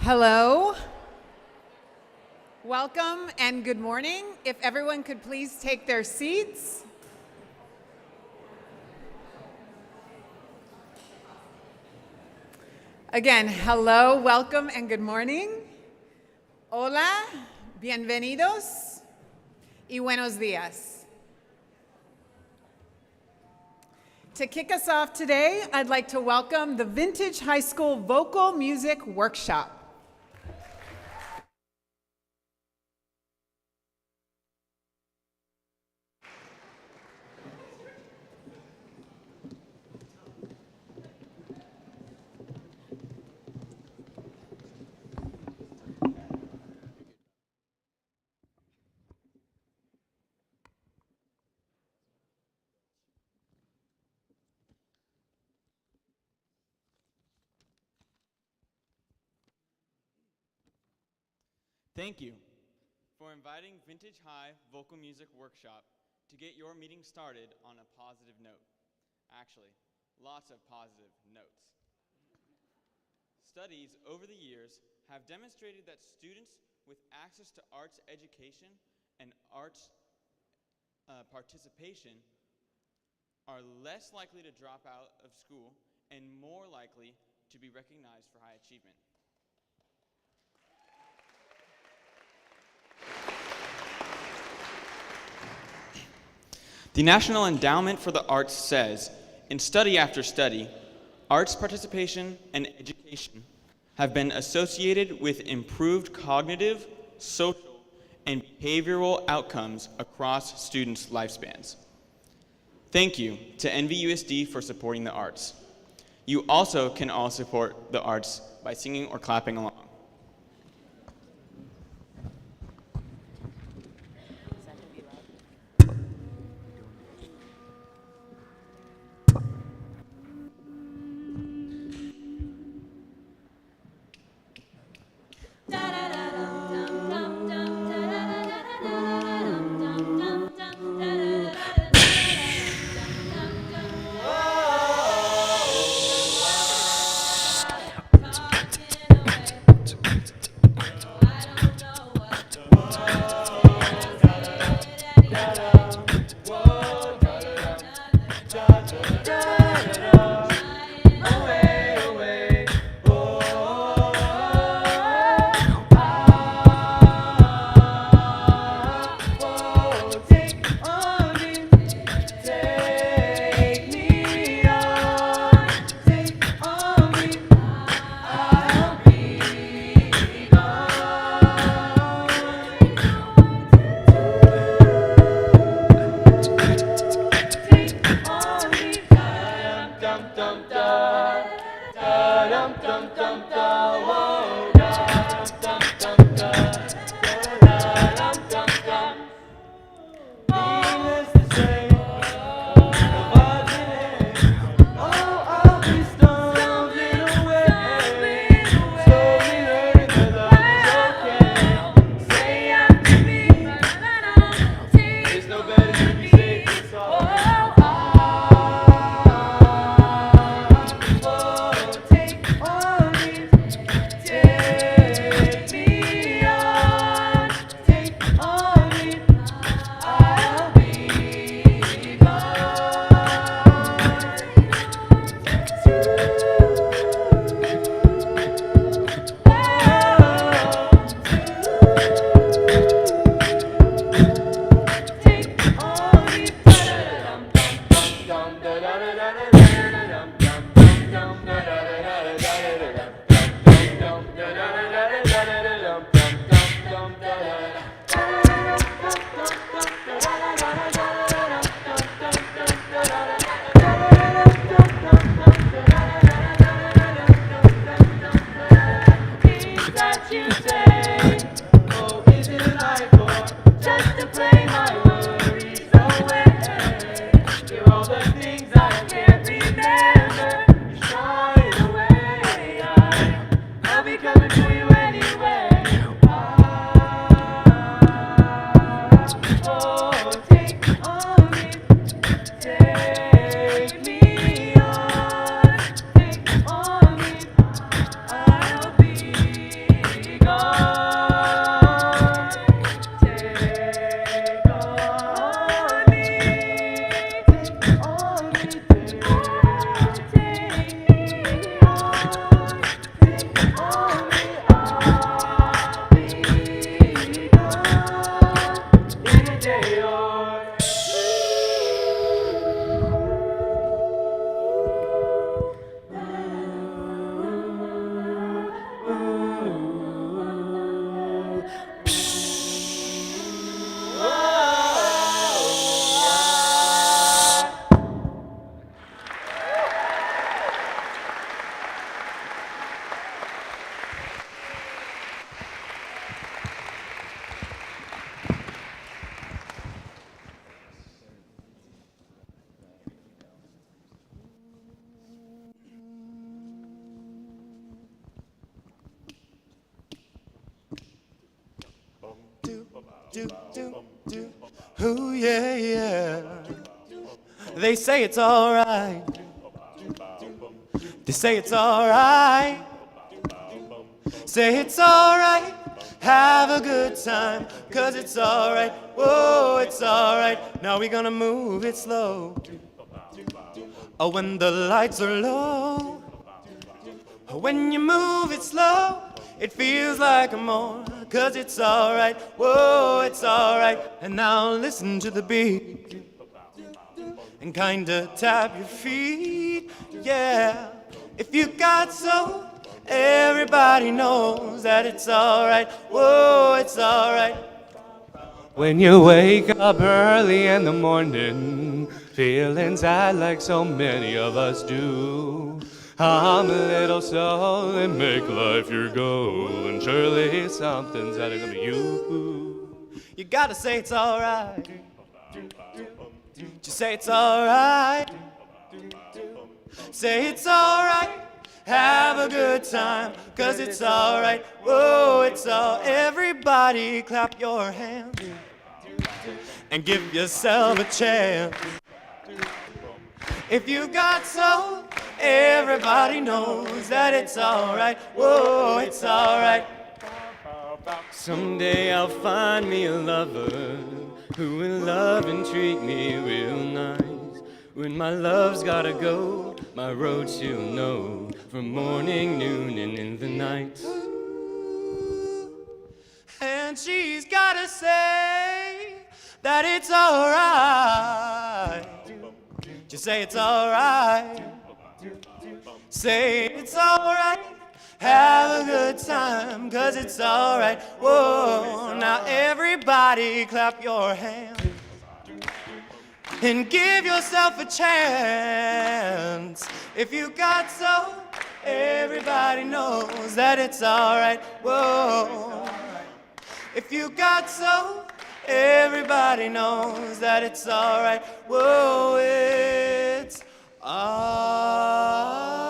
Hello. Welcome and good morning. If everyone could please take their seats. Again, hello, welcome, and good morning. Hola, bienvenidos, y buenos días. To kick us off today, I'd like to welcome the Vintage High School Vocal Music Workshop. Thank you for inviting Vintage High Vocal Music Workshop to get your meeting started on a positive note. Actually, lots of positive notes. Studies over the years have demonstrated that students with access to arts education and arts participation are less likely to drop out of school and more likely to be recognized for high achievement. The National Endowment for the Arts says, in study after study, arts participation and education have been associated with improved cognitive, social, and behavioral outcomes across students' lifespans. Thank you to NVUSD for supporting the arts. You also can all support the arts by singing or clapping along. All the things I can't remember, you shine away. do, do, do. Ooh, yeah, yeah. They say it's alright. They say it's alright. Say it's alright. Have a good time, 'cause it's alright. Whoa, it's alright. Now we're gonna move it slow. Oh, when the lights are low. When you move it slow, it feels like more, 'cause it's alright, whoa, it's alright. And now listen to the beat and kinda tap your feet, yeah. If you got soul, everybody knows that it's alright, whoa, it's alright. When you wake up early in the morning, feeling sad like so many of us do. I'm a little soul and make life your goal, and surely something's out of you. You gotta say it's alright. Just say it's alright. Say it's alright. Have a good time, 'cause it's alright. Whoa, it's all. Everybody clap your hands and give yourself a chance. If you got soul, everybody knows that it's alright. Whoa, it's alright. Someday I'll find me a lover who will love and treat me real nice. When my love's gotta go, my road she'll know, from morning, noon, and in the night. And she's gotta say that it's alright. Just say it's alright. Say it's alright. Have a good time, 'cause it's alright. Whoa, now everybody clap your hands and give yourself a chance. If you got soul, everybody knows that it's alright. Whoa. If you got soul, everybody knows that it's alright. Whoa, it's alright.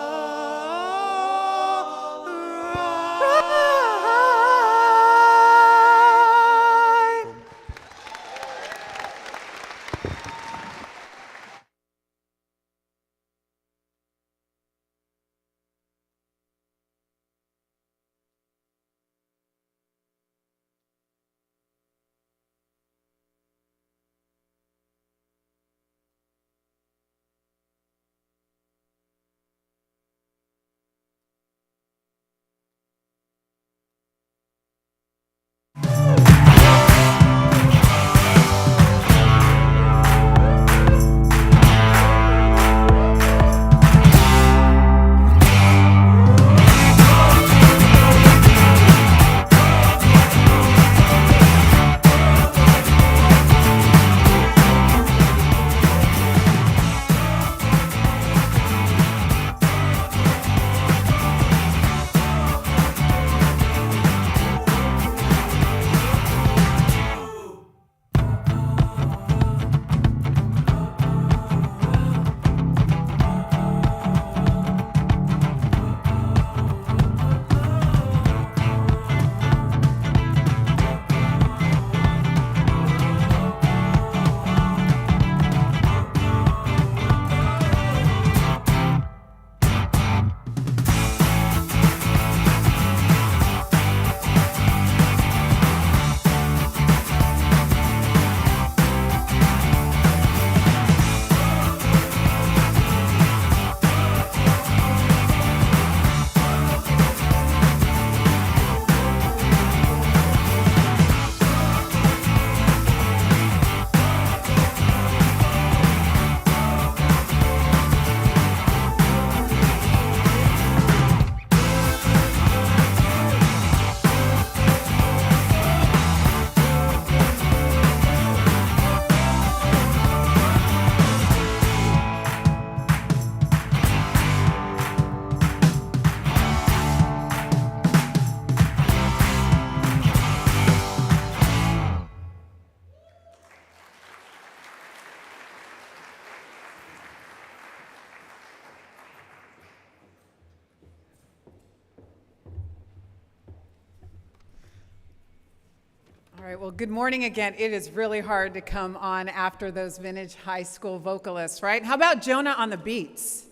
right, well, good morning again. It is really hard to come on after those vintage high school vocalists, right? How about Jonah on the beats,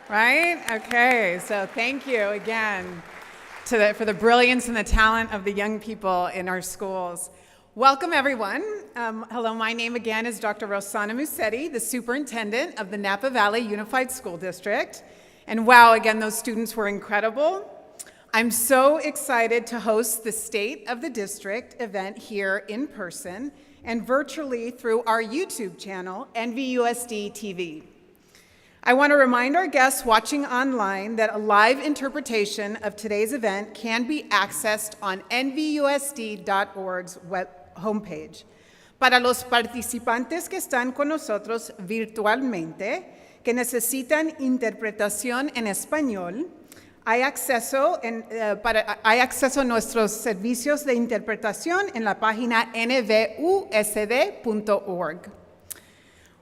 right? Okay, so thank you again for the brilliance and the talent of the young people in our schools. Welcome, everyone. Hello, my name again is Dr. Rossana Musetti, the superintendent of the Napa Valley Unified School District. And wow, again, those students were incredible. I'm so excited to host the State of the District event here in person and virtually through our YouTube channel, NVUSD TV. I want to remind our guests watching online that a live interpretation of today's event can be accessed on nvusd.org's web homepage. Para los participantes que están con nosotros virtualmente, que necesitan interpretación en español, hay acceso a nuestros servicios de interpretación en la página nvusd.org.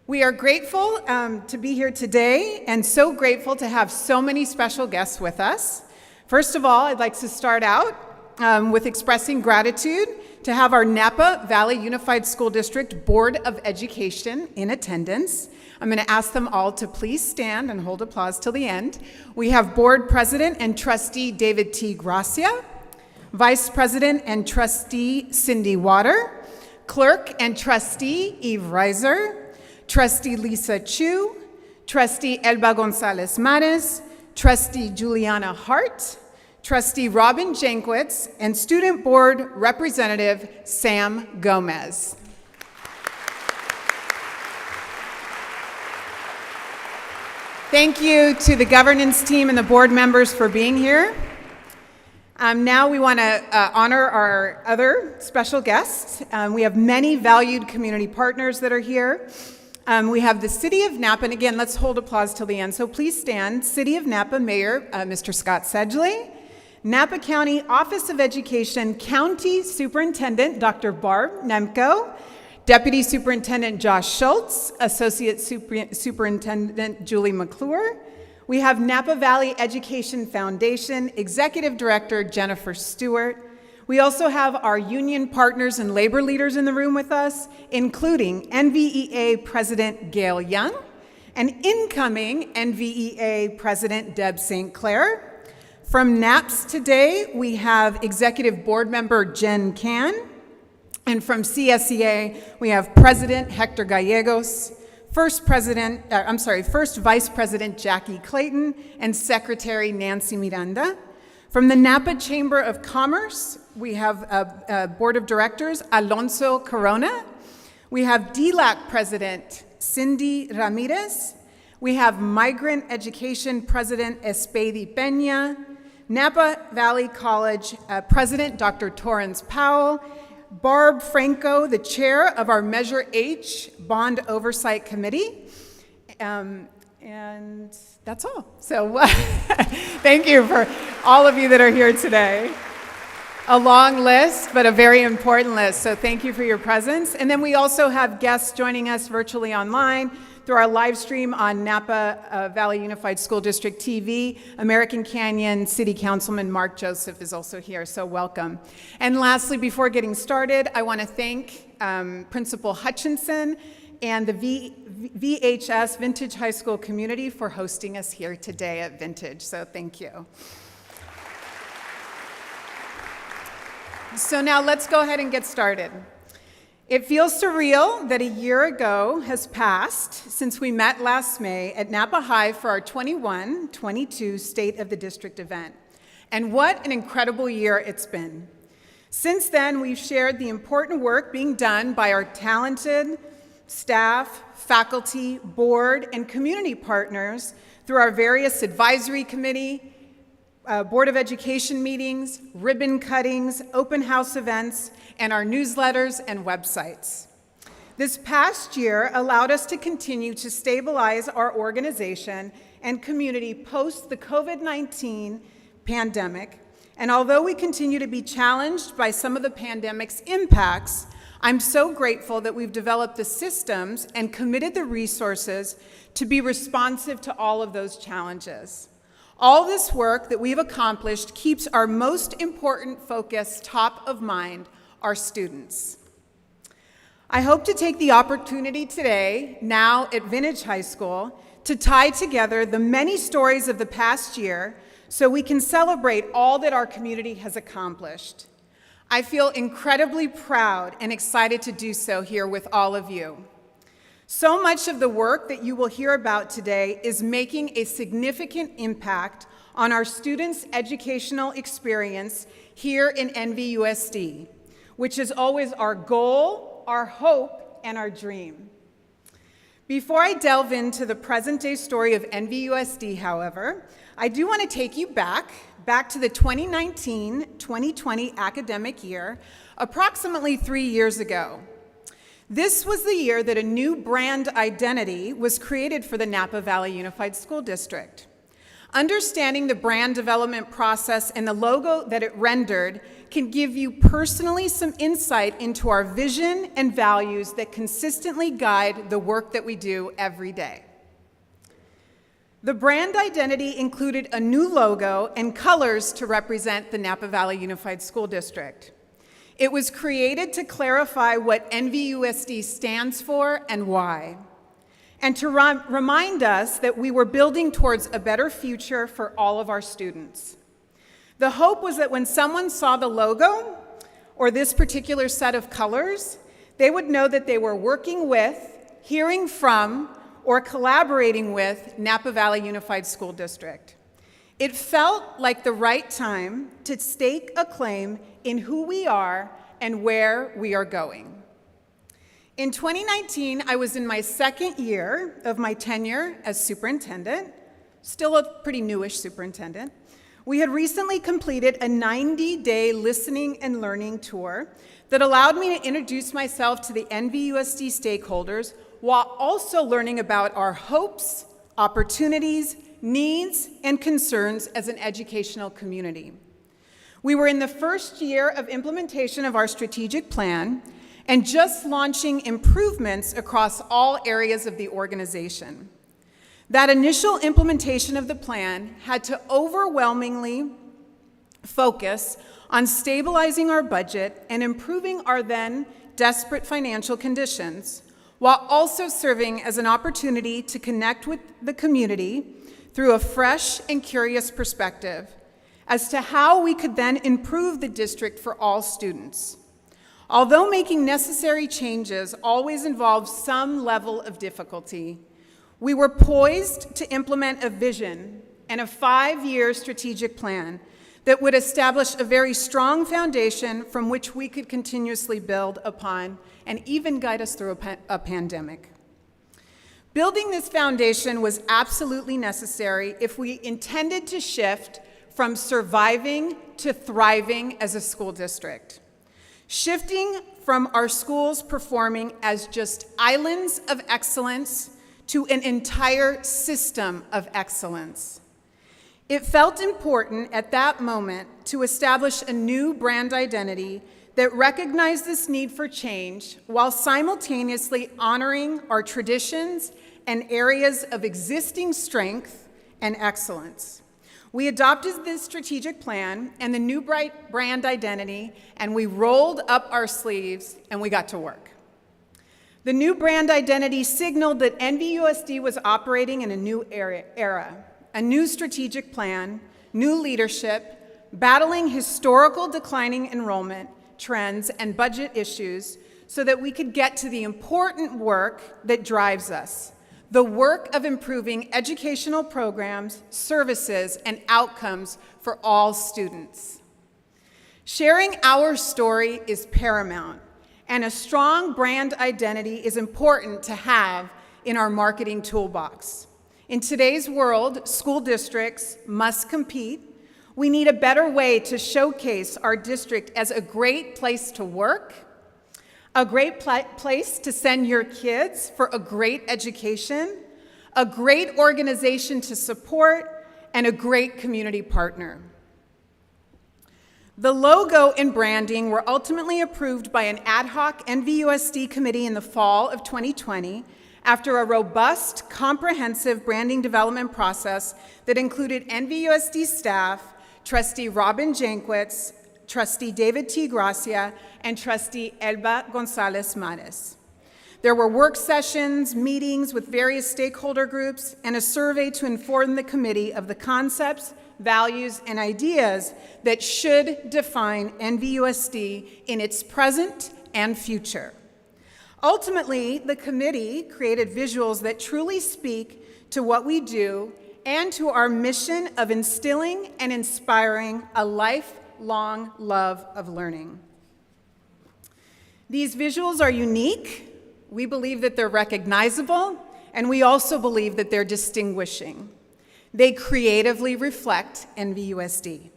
We are grateful to be here today and so grateful to have so many special guests with us. First of all, I'd like to start out with expressing gratitude to have our Napa Valley Unified School District Board of Education in attendance. I'm going to ask them all to please stand and hold applause till the end. We have Board President and Trustee David T. Gracia, Vice President and Trustee Cindy Water, Clerk and Trustee Eve Reiser, Trustee Lisa Chu, Trustee Elba Gonzalez Mares, Trustee Juliana Hart, Trustee Robin Jankwitz, and Student Board Representative Sam Gomez. Thank you to the governance team and the board members for being here. Now we want to honor our other special guests. We have many valued community partners that are here. We have the City of Napa, and again, let's hold applause till the end, so please stand. City of Napa Mayor, Mr. Scott Sedgley. Napa County Office of Education County Superintendent, Dr. Barb Nemko. Deputy Superintendent Josh Schultz, Associate Superintendent Julie McClure. We have Napa Valley Education Foundation Executive Director Jennifer Stewart. We also have our union partners and labor leaders in the room with us, including NVEA President Gail Young and incoming NVEA President Deb St. Clair. From NAPS today, we have Executive Board Member Jen Can. And from CSEA, we have President Hector Gallegos, First Vice President Jackie Clayton, and Secretary Nancy Miranda. From the Napa Chamber of Commerce, we have Board of Directors Alonso Corona. We have DLAC President Cindy Ramirez. We have Migrant Education President Espedi Peña. Napa Valley College President Dr. Torrance Powell. Barb Franco, the chair of our Measure H Bond Oversight Committee. And that's all. So thank you for all of you that are here today. A long list, but a very important list. So thank you for your presence. And then we also have guests joining us virtually online through our live stream on Napa Valley Unified School District TV. American Canyon City Councilman Mark Joseph is also here, so welcome. And lastly, before getting started, I want to thank Principal Hutchinson and the VHS Vintage High School community for hosting us here today at Vintage, so thank you. So now let's go ahead and get started. It feels surreal that a year ago has passed since we met last May at Napa High for our 21-22 State of the District event. And what an incredible year it's been. Since then, we've shared the important work being done by our talented staff, faculty, board, and community partners through our various advisory committee, Board of Education meetings, ribbon cuttings, open house events, and our newsletters and websites. This past year allowed us to continue to stabilize our organization and community post the COVID-19 pandemic. And although we continue to be challenged by some of the pandemic's impacts, I'm so grateful that we've developed the systems and committed the resources to be responsive to all of those challenges. All this work that we've accomplished keeps our most important focus top of mind, our students. I hope to take the opportunity today, now at Vintage High School, to tie together the many stories of the past year so we can celebrate all that our community has accomplished. I feel incredibly proud and excited to do so here with all of you. So much of the work that you will hear about today is making a significant impact on our students' educational experience here in NVUSD, which is always our goal, our hope, and our dream. Before I delve into the present-day story of NVUSD, however, I do want to take you back to the 2019-2020 academic year, approximately 3 years ago. This was the year that a new brand identity was created for the Napa Valley Unified School District. Understanding the brand development process and the logo that it rendered can give you personally some insight into our vision and values that consistently guide the work that we do every day. The brand identity included a new logo and colors to represent the Napa Valley Unified School District. It was created to clarify what NVUSD stands for and why, and to remind us that we were building towards a better future for all of our students. The hope was that when someone saw the logo or this particular set of colors, they would know that they were working with, hearing from, or collaborating with Napa Valley Unified School District. It felt like the right time to stake a claim in who we are and where we are going. In 2019, I was in my second year of my tenure as superintendent, still a pretty newish superintendent. We had recently completed a 90-day listening and learning tour that allowed me to introduce myself to the NVUSD stakeholders while also learning about our hopes, opportunities, needs, and concerns as an educational community. We were in the first year of implementation of our strategic plan and just launching improvements across all areas of the organization. That initial implementation of the plan had to overwhelmingly focus on stabilizing our budget and improving our then desperate financial conditions, while also serving as an opportunity to connect with the community through a fresh and curious perspective as to how we could then improve the district for all students. Although making necessary changes always involves some level of difficulty, we were poised to implement a vision and a 5-year strategic plan that would establish a very strong foundation from which we could continuously build upon and even guide us through a pandemic. Building this foundation was absolutely necessary if we intended to shift from surviving to thriving as a school district. Shifting from our schools performing as just islands of excellence to an entire system of excellence. It felt important at that moment to establish a new brand identity that recognized this need for change while simultaneously honoring our traditions and areas of existing strength and excellence. We adopted this strategic plan and the new brand identity, and we rolled up our sleeves and we got to work. The new brand identity signaled that NVUSD was operating in a new era, a new strategic plan, new leadership, battling historical declining enrollment trends and budget issues so that we could get to the important work that drives us, the work of improving educational programs, services, and outcomes for all students. Sharing our story is paramount, and a strong brand identity is important to have in our marketing toolbox. In today's world, school districts must compete. We need a better way to showcase our district as a great place to work, a great place to send your kids for a great education, a great organization to support, and a great community partner. The logo and branding were ultimately approved by an ad hoc NVUSD committee in the fall of 2020 after a robust, comprehensive branding development process that included NVUSD staff, Trustee Robin Jankwitz, Trustee David T. Gracia, and Trustee Elba Gonzalez Mares. There were work sessions, meetings with various stakeholder groups, and a survey to inform the committee of the concepts, values, and ideas that should define NVUSD in its present and future. Ultimately, the committee created visuals that truly speak to what we do and to our mission of instilling and inspiring a lifelong love of learning. These visuals are unique. We believe that they're recognizable, and we also believe that they're distinguishing. They creatively reflect NVUSD.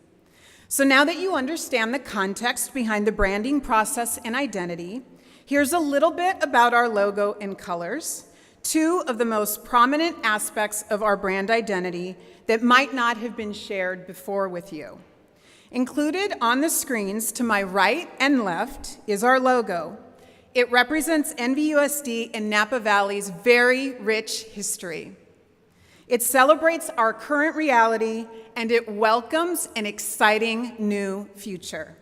So now that you understand the context behind the branding process and identity, here's a little bit about our logo and colors, two of the most prominent aspects of our brand identity that might not have been shared before with you. Included on the screens to my right and left is our logo. It represents NVUSD and Napa Valley's very rich history. It celebrates our current reality, and it welcomes an exciting new future.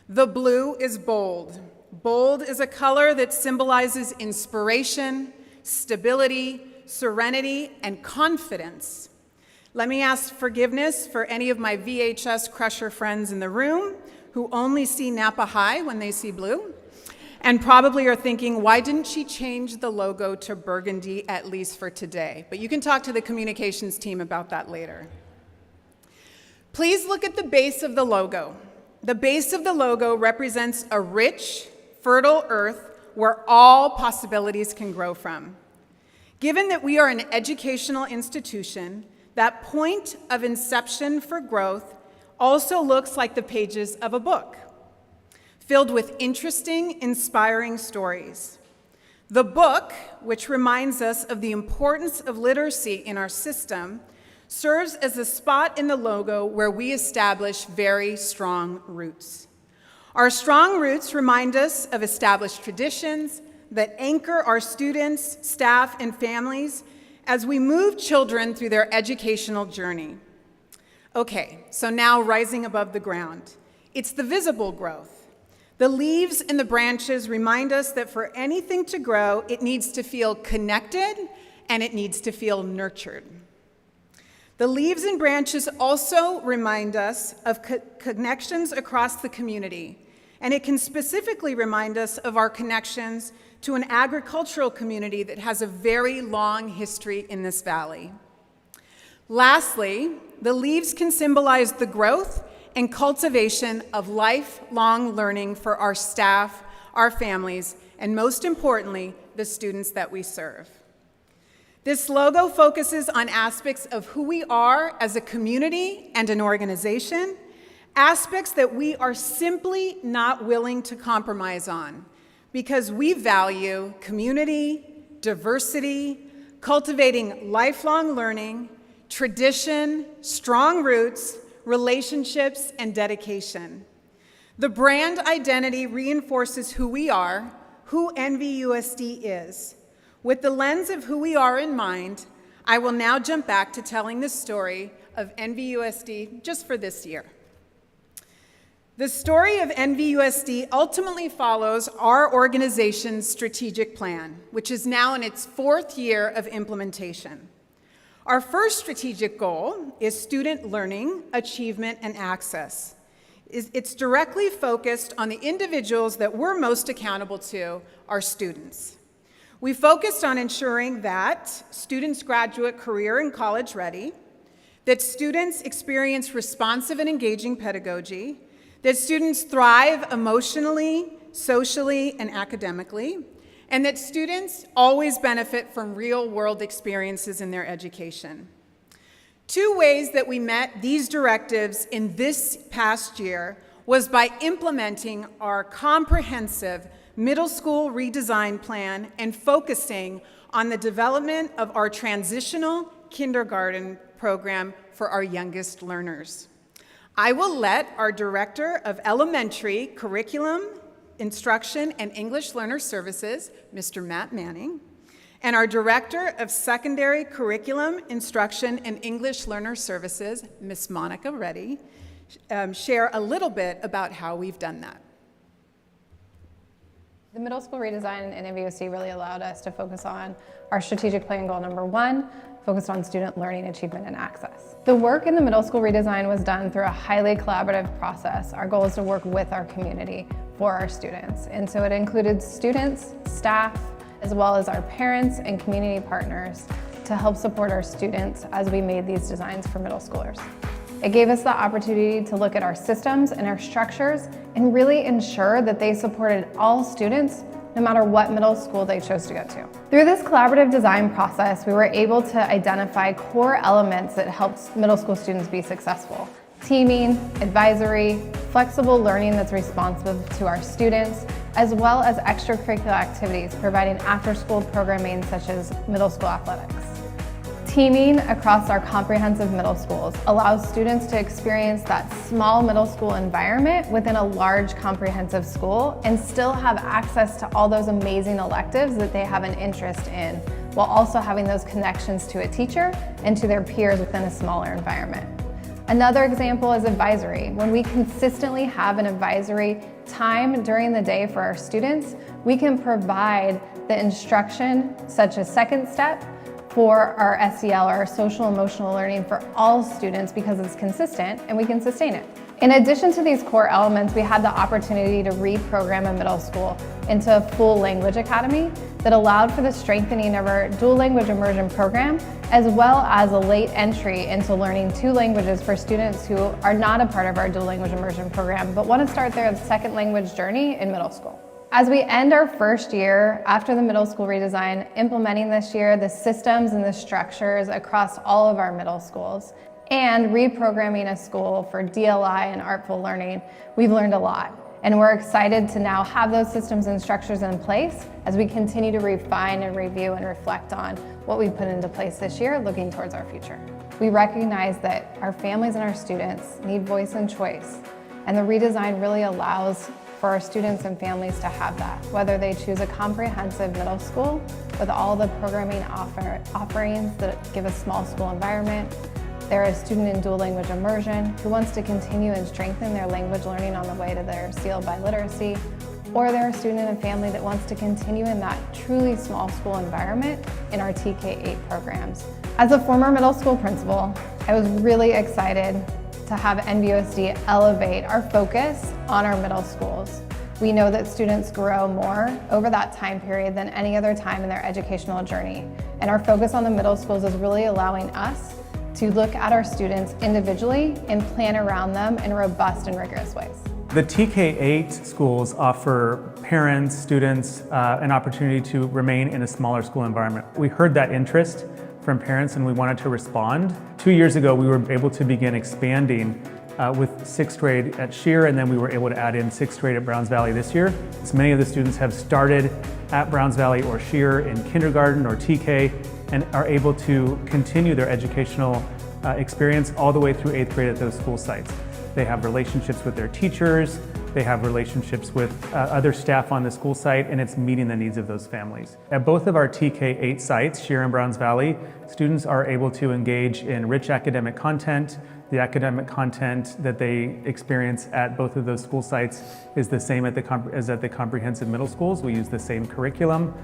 The blue is bold. Bold is a color that symbolizes inspiration, stability, serenity, and confidence. Let me ask forgiveness for any of my VHS crusher friends in the room who only see Napa High when they see blue, and probably are thinking, why didn't she change the logo to burgundy, at least for today? But you can talk to the communications team about that later. Please look at the base of the logo. The base of the logo represents a rich, fertile earth where all possibilities can grow from. Given that we are an educational institution, that point of inception for growth also looks like the pages of a book, filled with interesting, inspiring stories. The book, which reminds us of the importance of literacy in our system, serves as a spot in the logo where we establish very strong roots. Our strong roots remind us of established traditions that anchor our students, staff, and families as we move children through their educational journey. Okay, so now rising above the ground. It's the visible growth. The leaves and the branches remind us that for anything to grow, it needs to feel connected and it needs to feel nurtured. The leaves and branches also remind us of connections across the community, and it can specifically remind us of our connections to an agricultural community that has a very long history in this valley. Lastly, the leaves can symbolize the growth and cultivation of lifelong learning for our staff, our families, and most importantly, the students that we serve. This logo focuses on aspects of who we are as a community and an organization, aspects that we are simply not willing to compromise on because we value community, diversity, cultivating lifelong learning, tradition, strong roots, relationships, and dedication. The brand identity reinforces who we are, who NVUSD is. With the lens of who we are in mind, I will now jump back to telling the story of NVUSD just for this year. The story of NVUSD ultimately follows our organization's strategic plan, which is now in its 4th year of implementation. Our first strategic goal is student learning, achievement, and access. It's directly focused on the individuals that we're most accountable to, our students. We focused on ensuring that students graduate career and college ready, that students experience responsive and engaging pedagogy, that students thrive emotionally, socially, and academically, and that students always benefit from real-world experiences in their education. 2 ways that we met these directives in this past year was by implementing our comprehensive middle school redesign plan and focusing on the development of our transitional kindergarten program for our youngest learners. I will let our Director of Elementary Curriculum, Instruction, and English Learner Services, Mr. Matt Manning, and our Director of Secondary Curriculum, Instruction, and English Learner Services, Ms. Monica Reddy, share a little bit about how we've done that. The middle school redesign in NVOC really allowed us to focus on our strategic plan goal number 1, focused on student learning, achievement, and access. The work in the middle school redesign was done through a highly collaborative process. Our goal is to work with our community for our students. And so it included students, staff, as well as our parents and community partners to help support our students as we made these designs for middle schoolers. It gave us the opportunity to look at our systems and our structures and really ensure that they supported all students no matter what middle school they chose to go to. Through this collaborative design process, we were able to identify core elements that helped middle school students be successful. Teaming, advisory, flexible learning that's responsive to our students, as well as extracurricular activities providing after-school programming such as middle school athletics. Teaming across our comprehensive middle schools allows students to experience that small middle school environment within a large comprehensive school and still have access to all those amazing electives that they have an interest in, while also having those connections to a teacher and to their peers within a smaller environment. Another example is advisory. When we consistently have an advisory time during the day for our students, we can provide the instruction such as Second Step for our SEL, or our social emotional learning, for all students because it's consistent and we can sustain it. In addition to these core elements, we had the opportunity to reprogram a middle school into a full language academy that allowed for the strengthening of our dual language immersion program, as well as a late entry into learning 2 languages for students who are not a part of our dual language immersion program, but want to start their second language journey in middle school. As we end our first year after the middle school redesign, implementing this year the systems and the structures across all of our middle schools, and reprogramming a school for DLI and artful learning, we've learned a lot. And we're excited to now have those systems and structures in place as we continue to refine and review and reflect on what we put into place this year, looking towards our future. We recognize that our families and our students need voice and choice, and the redesign really allows for our students and families to have that, whether they choose a comprehensive middle school with all the programming offerings that give a small school environment. They're a student in dual language immersion who wants to continue and strengthen their language learning on the way to their seal by literacy, or they're a student in a family that wants to continue in that truly small school environment in our TK-8 programs. As a former middle school principal, I was really excited to have NVOSD elevate our focus on our middle schools. We know that students grow more over that time period than any other time in their educational journey. And our focus on the middle schools is really allowing us to look at our students individually and plan around them in robust and rigorous ways. The TK-8 schools offer parents, students, an opportunity to remain in a smaller school environment. We heard that interest from parents and we wanted to respond. 2 years ago, we were able to begin expanding with 6th grade at Scheer, and then we were able to add in 6th grade at Browns Valley this year. So many of the students have started at Browns Valley or Scheer in kindergarten or TK and are able to continue their educational experience all the way through 8th grade at those school sites. They have relationships with their teachers, they have relationships with other staff on the school site, and it's meeting the needs of those families. At both of our TK-8 sites, Scheer and Browns Valley, students are able to engage in rich academic content. The academic content that they experience at both of those school sites is the same as at the comprehensive middle schools. We use the same curriculum.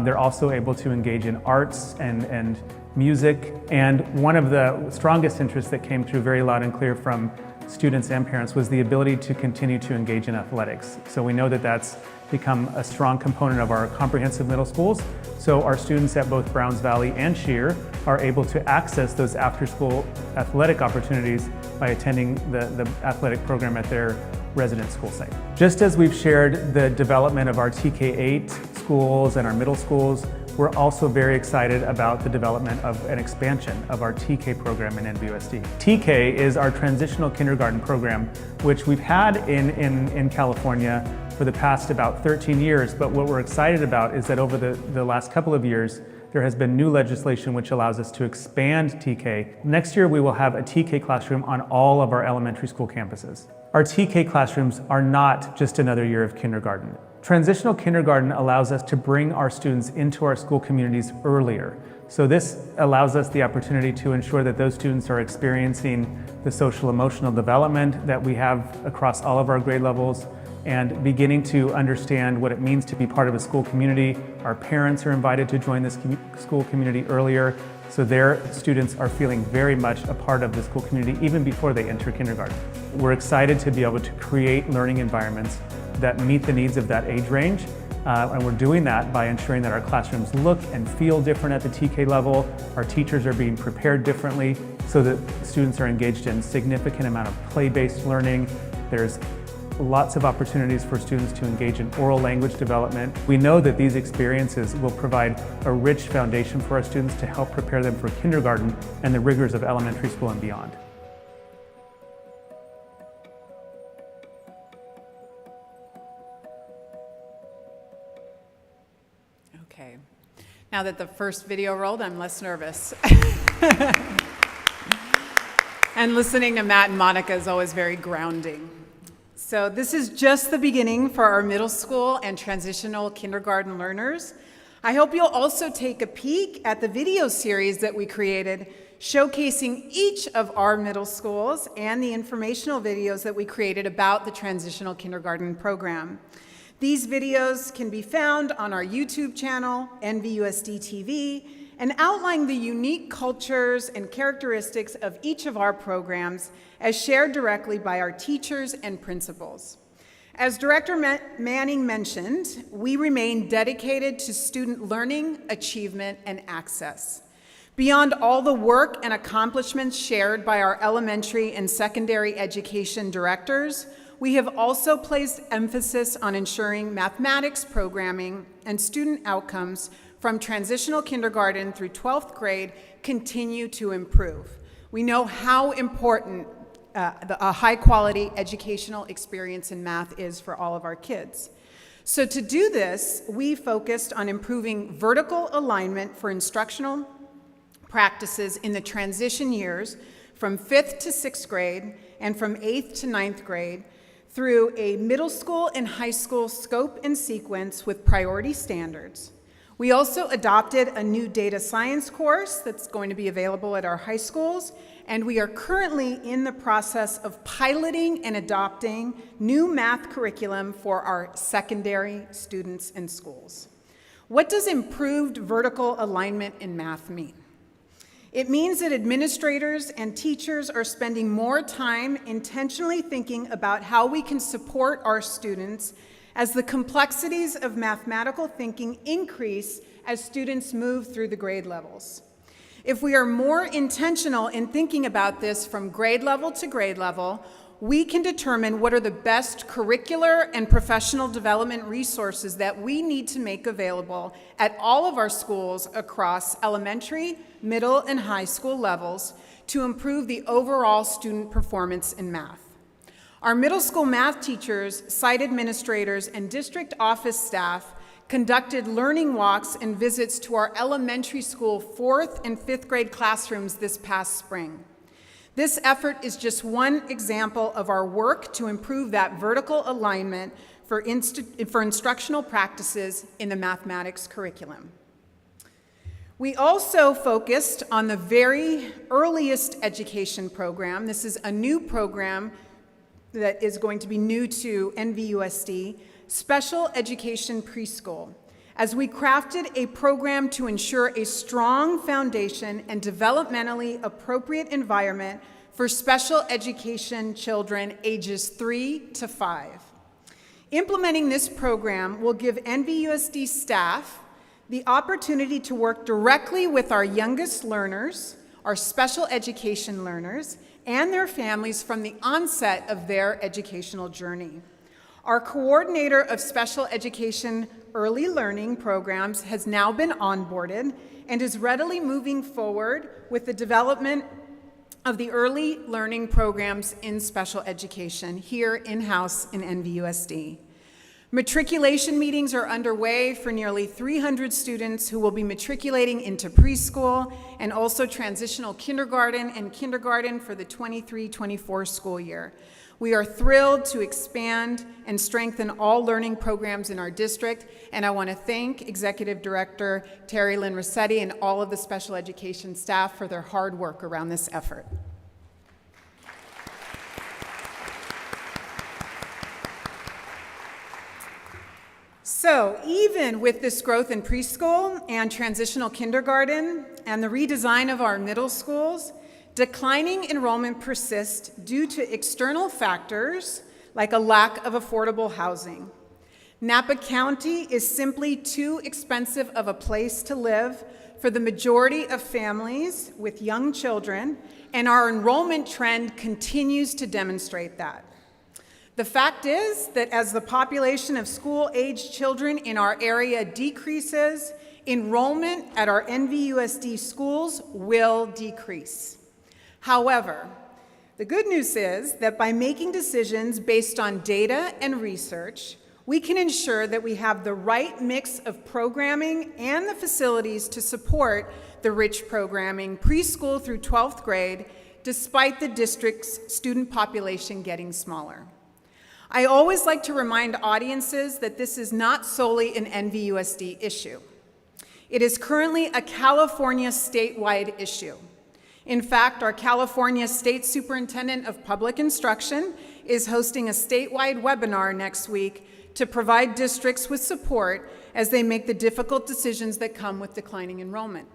They're also able to engage in arts and music. And one of the strongest interests that came through very loud and clear from students and parents was the ability to continue to engage in athletics. So we know that that's become a strong component of our comprehensive middle schools. So our students at both Browns Valley and Scheer are able to access those after-school athletic opportunities by attending the athletic program at their resident school site. Just as we've shared the development of our TK-8 schools and our middle schools, we're also very excited about the development of an expansion of our TK program in NVOSD. TK is our transitional kindergarten program, which we've had in California for the past about 13 years, but what we're excited about is that over the last couple of years, there has been new legislation which allows us to expand TK. Next year, we will have a TK classroom on all of our elementary school campuses. Our TK classrooms are not just another year of kindergarten. Transitional kindergarten allows us to bring our students into our school communities earlier. So this allows us the opportunity to ensure that those students are experiencing the social emotional development that we have across all of our grade levels, and beginning to understand what it means to be part of a school community. Our parents are invited to join this school community earlier, so their students are feeling very much a part of the school community even before they enter kindergarten. We're excited to be able to create learning environments that meet the needs of that age range. And we're doing that by ensuring that our classrooms look and feel different at the TK level. Our teachers are being prepared differently so that students are engaged in significant amount of play-based learning. There's lots of opportunities for students to engage in oral language development. We know that these experiences will provide a rich foundation for our students to help prepare them for kindergarten and the rigors of elementary school and beyond. Okay. Now that the first video rolled, I'm less nervous. And listening to Matt and Monica is always very grounding. So this is just the beginning for our middle school and transitional kindergarten learners. I hope you'll also take a peek at the video series that we created showcasing each of our middle schools and the informational videos that we created about the transitional kindergarten program. These videos can be found on our YouTube channel, NVUSD TV, and outline the unique cultures and characteristics of each of our programs as shared directly by our teachers and principals. As Director Manning mentioned, we remain dedicated to student learning, achievement, and access. Beyond all the work and accomplishments shared by our elementary and secondary education directors, we have also placed emphasis on ensuring mathematics programming and student outcomes from transitional kindergarten through 12th grade continue to improve. We know how important a high-quality educational experience in math is for all of our kids. So to do this, we focused on improving vertical alignment for instructional practices in the transition years from 5th to 6th grade and from 8th to 9th grade through a middle school and high school scope and sequence with priority standards. We also adopted a new data science course that's going to be available at our high schools, and we are currently in the process of piloting and adopting new math curriculum for our secondary students and schools. What does improved vertical alignment in math mean? It means that administrators and teachers are spending more time intentionally thinking about how we can support our students as the complexities of mathematical thinking increase as students move through the grade levels. If we are more intentional in thinking about this from grade level to grade level, we can determine what are the best curricular and professional development resources that we need to make available at all of our schools across elementary, middle, and high school levels to improve the overall student performance in math. Our middle school math teachers, site administrators, and district office staff conducted learning walks and visits to our elementary school 4th and 5th grade classrooms this past spring. This effort is just one example of our work to improve that vertical alignment for instructional practices in the mathematics curriculum. We also focused on the very earliest education program. This is a new program that is going to be new to NVUSD, Special Education Preschool, as we crafted a program to ensure a strong foundation and developmentally appropriate environment for special education children ages 3 to 5. Implementing this program will give NVUSD staff the opportunity to work directly with our youngest learners, our special education learners, and their families from the onset of their educational journey. Our coordinator of special education early learning programs has now been onboarded and is readily moving forward with the development of the early learning programs in special education here in-house in NVUSD. Matriculation meetings are underway for nearly 300 students who will be matriculating into preschool and also transitional kindergarten and kindergarten for the 23-24 school year. We are thrilled to expand and strengthen all learning programs in our district, and I want to thank Executive Director Terry Lynn Rossetti and all of the special education staff for their hard work around this effort. So even with this growth in preschool and transitional kindergarten and the redesign of our middle schools, declining enrollment persists due to external factors like a lack of affordable housing. Napa County is simply too expensive of a place to live for the majority of families with young children, and our enrollment trend continues to demonstrate that. The fact is that as the population of school-aged children in our area decreases, enrollment at our NVUSD schools will decrease. However, the good news is that by making decisions based on data and research, we can ensure that we have the right mix of programming and the facilities to support the rich programming preschool through 12th grade, despite the district's student population getting smaller. I always like to remind audiences that this is not solely an NVUSD issue. It is currently a California statewide issue. In fact, our California State Superintendent of Public Instruction is hosting a statewide webinar next week to provide districts with support as they make the difficult decisions that come with declining enrollment.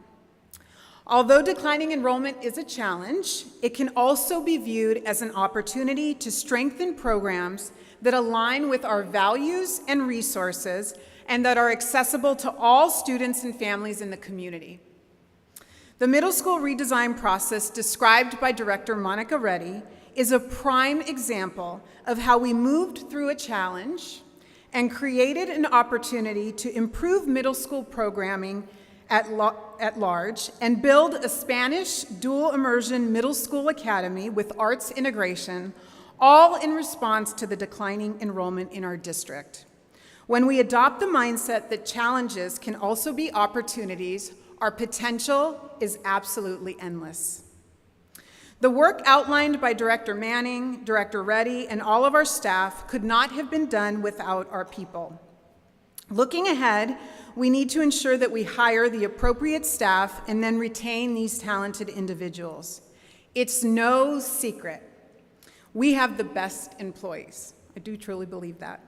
Although declining enrollment is a challenge, it can also be viewed as an opportunity to strengthen programs that align with our values and resources and that are accessible to all students and families in the community. The middle school redesign process described by Director Monica Reddy is a prime example of how we moved through a challenge and created an opportunity to improve middle school programming at large and build a Spanish dual immersion middle school academy with arts integration, all in response to the declining enrollment in our district. When we adopt the mindset that challenges can also be opportunities, our potential is absolutely endless. The work outlined by Director Manning, Director Reddy, and all of our staff could not have been done without our people. Looking ahead, we need to ensure that we hire the appropriate staff and then retain these talented individuals. It's no secret. We have the best employees. I do truly believe that.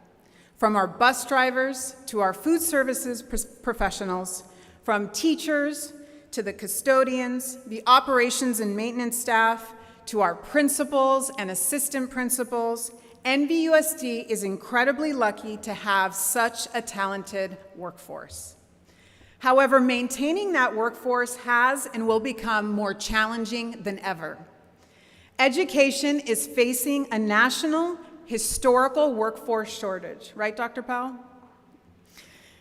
From our bus drivers to our food services professionals, from teachers to the custodians, the operations and maintenance staff, to our principals and assistant principals, NVUSD is incredibly lucky to have such a talented workforce. However, maintaining that workforce has and will become more challenging than ever. Education is facing a national historical workforce shortage, right, Dr. Powell?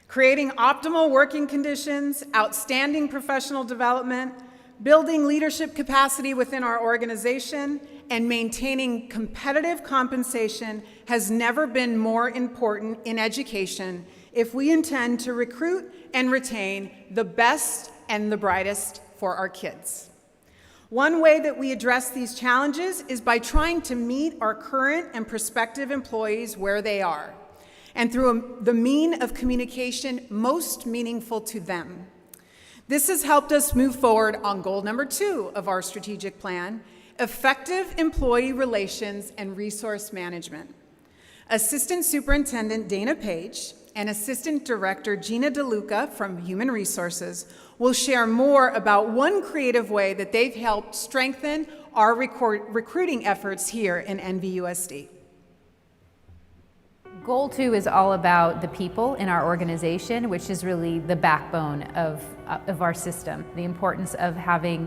Creating optimal working conditions, outstanding professional development, building leadership capacity within our organization, and maintaining competitive compensation has never been more important in education if we intend to recruit and retain the best and the brightest for our kids. One way that we address these challenges is by trying to meet our current and prospective employees where they are, and through the mean of communication most meaningful to them. This has helped us move forward on goal number 2 of our strategic plan, effective employee relations and resource management. Assistant Superintendent Dana Page and Assistant Director Gina DeLuca from Human Resources will share more about one creative way that they've helped strengthen our recruiting efforts here in NVUSD. Goal 2 is all about the people in our organization, which is really the backbone of our system. The importance of having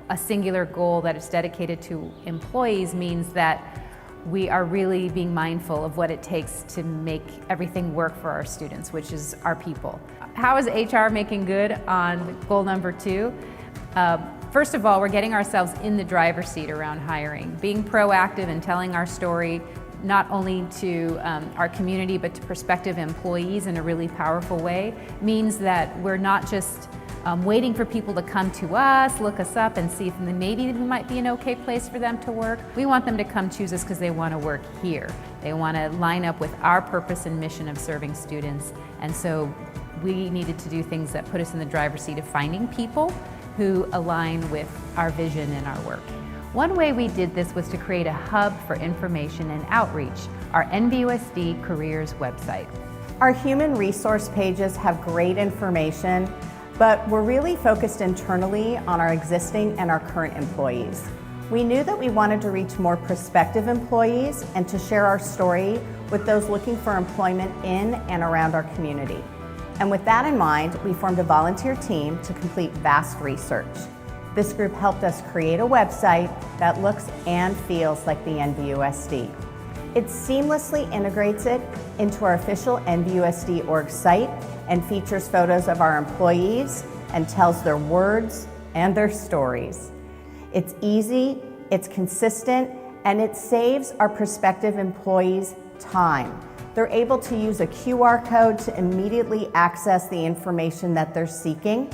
a singular goal that is dedicated to employees means that we are really being mindful of what it takes to make everything work for our students, which is our people. How is HR making good on goal number 2? First of all, we're getting ourselves in the driver's seat around hiring, being proactive and telling our story not only to our community but to prospective employees in a really powerful way means that we're not just waiting for people to come to us, look us up, and see if maybe we might be an okay place for them to work. We want them to come choose us because they want to work here. They want to line up with our purpose and mission of serving students. And so we needed to do things that put us in the driver's seat of finding people who align with our vision and our work. One way we did this was to create a hub for information and outreach, our NVUSD Careers website. Our human resource pages have great information, but we're really focused internally on our existing and our current employees. We knew that we wanted to reach more prospective employees and to share our story with those looking for employment in and around our community. And with that in mind, we formed a volunteer team to complete vast research. This group helped us create a website that looks and feels like the NVUSD. It seamlessly integrates it into our official NVUSD.org site and features photos of our employees and tells their words and their stories. It's easy, it's consistent, and it saves our prospective employees time. They're able to use a QR code to immediately access the information that they're seeking.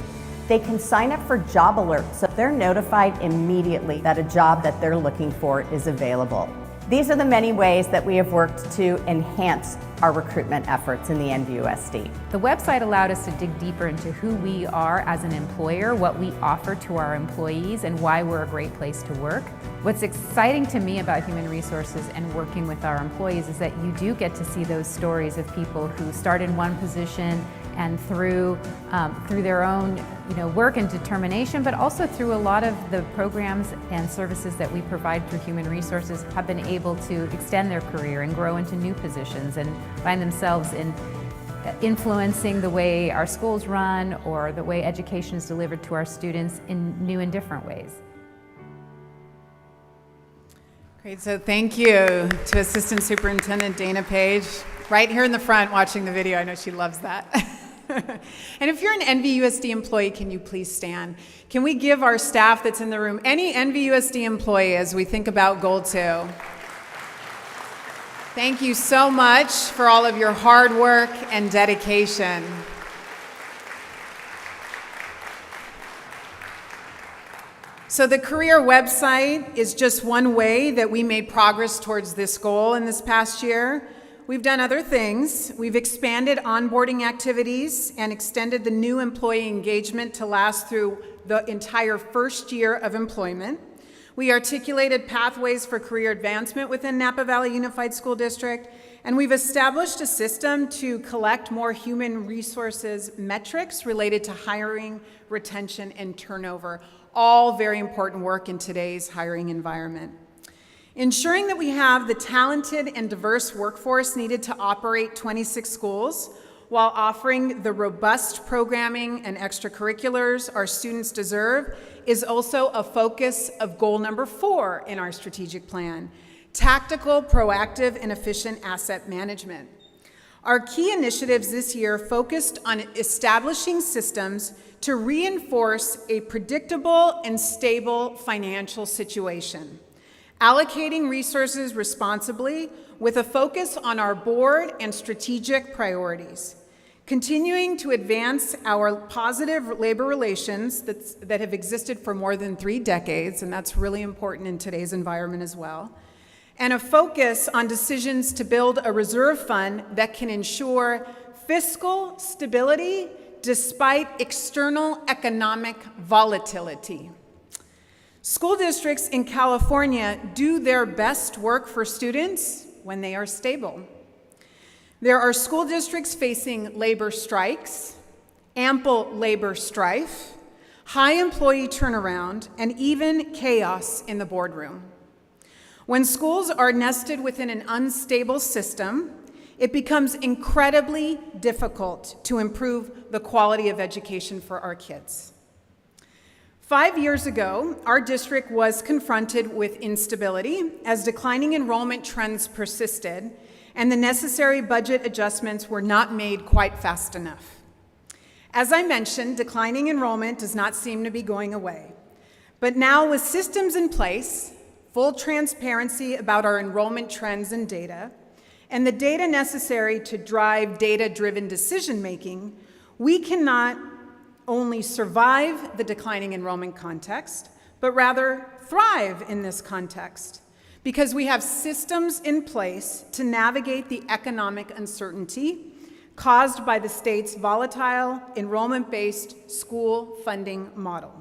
They can sign up for job alerts, so they're notified immediately that a job that they're looking for is available. These are the many ways that we have worked to enhance our recruitment efforts in the NVUSD. The website allowed us to dig deeper into who we are as an employer, what we offer to our employees, and why we're a great place to work. What's exciting to me about human resources and working with our employees is that you do get to see those stories of people who start in one position and through their own work and determination, but also through a lot of the programs and services that we provide through human resources, have been able to extend their career and grow into new positions and find themselves in influencing the way our schools run or the way education is delivered to our students in new and different ways. Great, so thank you to Assistant Superintendent Dana Page, right here in the front watching the video. I know she loves that. And if you're an NVUSD employee, can you please stand? Can we give our staff that's in the room, any NVUSD employee, as we think about Goal 2? Thank you so much for all of your hard work and dedication. So the career website is just one way that we made progress towards this goal in this past year. We've done other things. We've expanded onboarding activities and extended the new employee engagement to last through the entire first year of employment. We articulated pathways for career advancement within Napa Valley Unified School District, and we've established a system to collect more human resources metrics related to hiring, retention, and turnover. All very important work in today's hiring environment. Ensuring that we have the talented and diverse workforce needed to operate 26 schools while offering the robust programming and extracurriculars our students deserve is also a focus of goal number 4 in our strategic plan: tactical, proactive, and efficient asset management. Our key initiatives this year focused on establishing systems to reinforce a predictable and stable financial situation, allocating resources responsibly with a focus on our board and strategic priorities, continuing to advance our positive labor relations that have existed for more than 3 decades, and that's really important in today's environment as well, and a focus on decisions to build a reserve fund that can ensure fiscal stability despite external economic volatility. School districts in California do their best work for students when they are stable. There are school districts facing labor strikes, ample labor strife, high employee turnaround, and even chaos in the boardroom. When schools are nested within an unstable system, it becomes incredibly difficult to improve the quality of education for our kids. 5 years ago, our district was confronted with instability as declining enrollment trends persisted and the necessary budget adjustments were not made quite fast enough. As I mentioned, declining enrollment does not seem to be going away. But now with systems in place, full transparency about our enrollment trends and data, and the data necessary to drive data-driven decision-making, we can not only survive the declining enrollment context, but rather thrive in this context because we have systems in place to navigate the economic uncertainty caused by the state's volatile enrollment-based school funding model.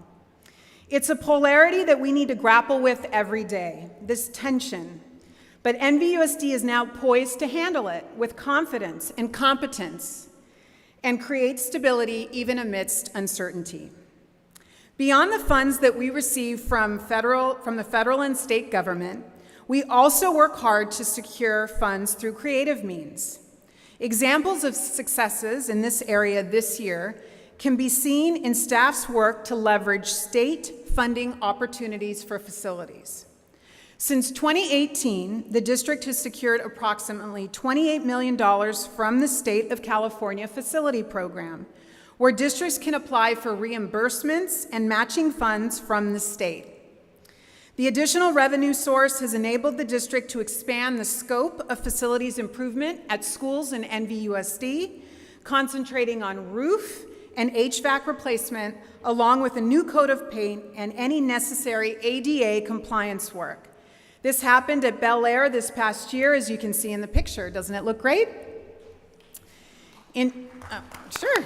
It's a polarity that we need to grapple with every day, this tension But NVUSD is now poised to handle it with confidence and competence and create stability even amidst uncertainty. Beyond the funds that we receive from the federal and state government, we also work hard to secure funds through creative means. Examples of successes in this area this year can be seen in staff's work to leverage state funding opportunities for facilities. Since 2018, the district has secured approximately $28 million from the State of California Facility Program, where districts can apply for reimbursements and matching funds from the state. The additional revenue source has enabled the district to expand the scope of facilities improvement at schools in NVUSD, concentrating on roof and HVAC replacement, along with a new coat of paint and any necessary ADA compliance work. This happened at Bel Air this past year, as you can see in the picture. Doesn't it look great? Sure.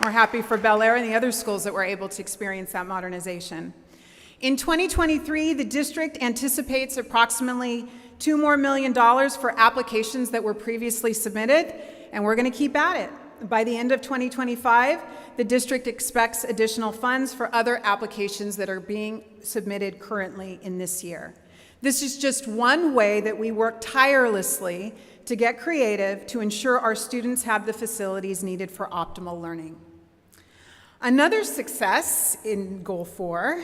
We're happy for Bel Air and the other schools that were able to experience that modernization. In 2023, the district anticipates approximately $2 million for applications that were previously submitted, and we're going to keep at it. By the end of 2025, the district expects additional funds for other applications that are being submitted currently in this year. This is just one way that we work tirelessly to get creative to ensure our students have the facilities needed for optimal learning. Another success in Goal 4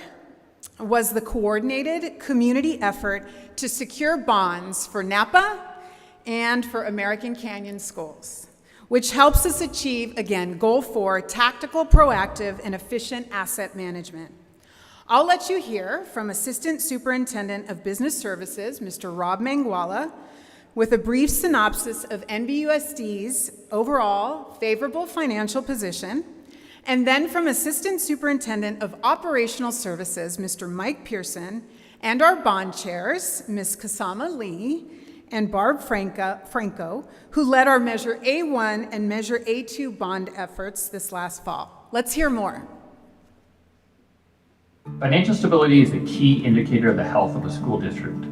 was the coordinated community effort to secure bonds for Napa and for American Canyon schools, which helps us achieve, again, Goal 4, tactical, proactive, and efficient asset management. I'll let you hear from Assistant Superintendent of Business Services, Mr. Rob Manguala, with a brief synopsis of NVUSD's overall favorable financial position, and then from Assistant Superintendent of Operational Services, Mr. Mike Pearson, and our bond chairs, Ms. Kasama Lee and Barb Franco, who led our Measure A1 and Measure A2 bond efforts this last fall. Let's hear more. Financial stability is a key indicator of the health of a school district.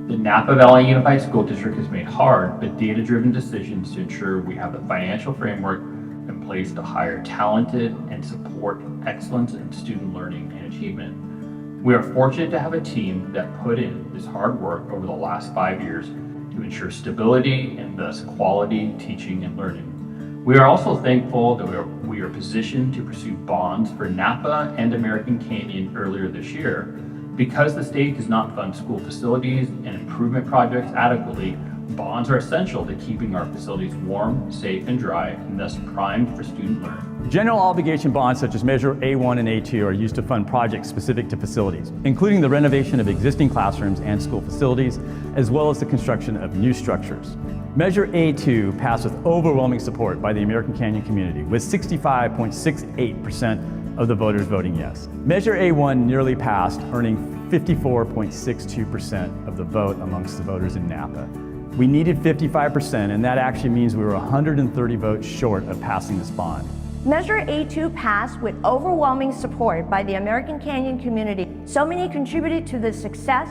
The Napa Valley Unified School District has made hard but data-driven decisions to ensure we have the financial framework in place to hire talented and support excellence in student learning and achievement. We are fortunate to have a team that put in this hard work over the last 5 years to ensure stability and thus quality teaching and learning. We are also thankful that we are positioned to pursue bonds for Napa and American Canyon earlier this year. Because the state does not fund school facilities and improvement projects adequately, bonds are essential to keeping our facilities warm, safe, and dry, and thus primed for student learning. General obligation bonds such as Measure A1 and A2 are used to fund projects specific to facilities, including the renovation of existing classrooms and school facilities, as well as the construction of new structures. Measure A2 passed with overwhelming support by the American Canyon community, with 65.68% of the voters voting yes. Measure A1 nearly passed, earning 54.62% of the vote amongst the voters in Napa. We needed 55%, and that actually means we were 130 votes short of passing this bond. Measure A2 passed with overwhelming support by the American Canyon community. So many contributed to the success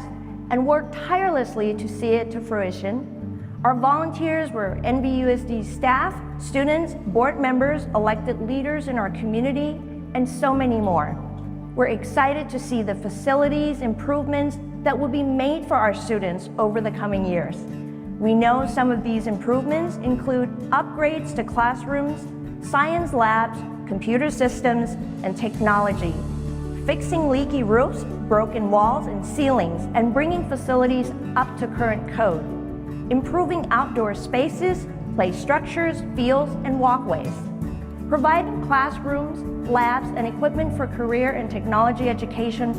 and worked tirelessly to see it to fruition. Our volunteers were NVUSD staff, students, board members, elected leaders in our community, and so many more. We're excited to see the facilities improvements that will be made for our students over the coming years. We know some of these improvements include upgrades to classrooms, science labs, computer systems, and technology, fixing leaky roofs, broken walls and ceilings, and bringing facilities up to current code, improving outdoor spaces, play structures, fields, and walkways, providing classrooms, labs, and equipment for career and technology education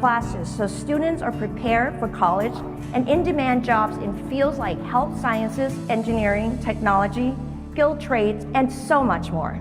classes so students are prepared for college and in-demand jobs in fields like health sciences, engineering, technology, skilled trades, and so much more.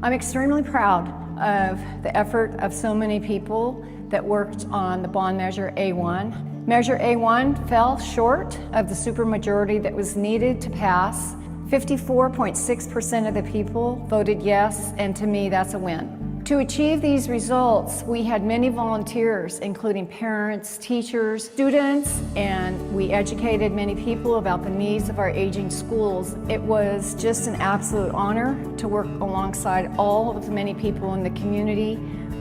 I'm extremely proud of the effort of so many people that worked on the bond Measure A1. Measure A1 fell short of the supermajority that was needed to pass. 54.6% of the people voted yes, and to me that's a win. To achieve these results, we had many volunteers, including parents, teachers, students, and we educated many people about the needs of our aging schools. It was just an absolute honor to work alongside all of the many people in the community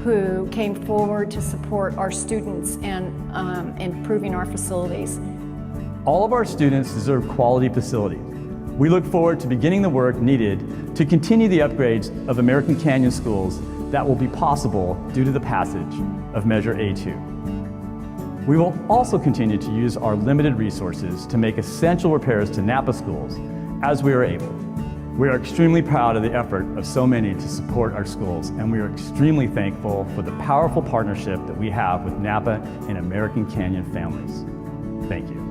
who came forward to support our students and improving our facilities. All of our students deserve quality facilities. We look forward to beginning the work needed to continue the upgrades of American Canyon schools that will be possible due to the passage of Measure A2. We will also continue to use our limited resources to make essential repairs to Napa schools as we are able. We are extremely proud of the effort of so many to support our schools, and we are extremely thankful for the powerful partnership that we have with Napa and American Canyon families. Thank you.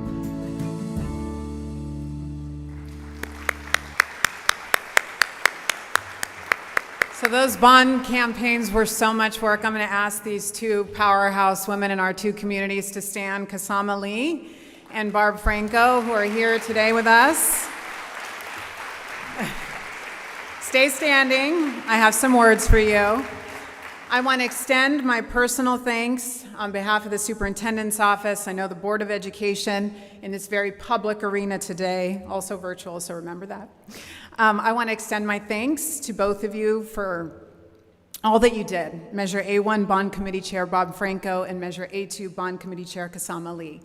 So those bond campaigns were so much work. I'm going to ask these two powerhouse women in our two communities to stand, Kasama Lee and Barb Franco, who are here today with us. Stay standing. I have some words for you. I want to extend my personal thanks on behalf of the Superintendent's Office, I know the Board of Education, in this very public arena today, also virtual, so remember that. I want to extend my thanks to both of you for all that you did. Measure A1 Bond Committee Chair Bob Franco and Measure A2 Bond Committee Chair Kasama Lee.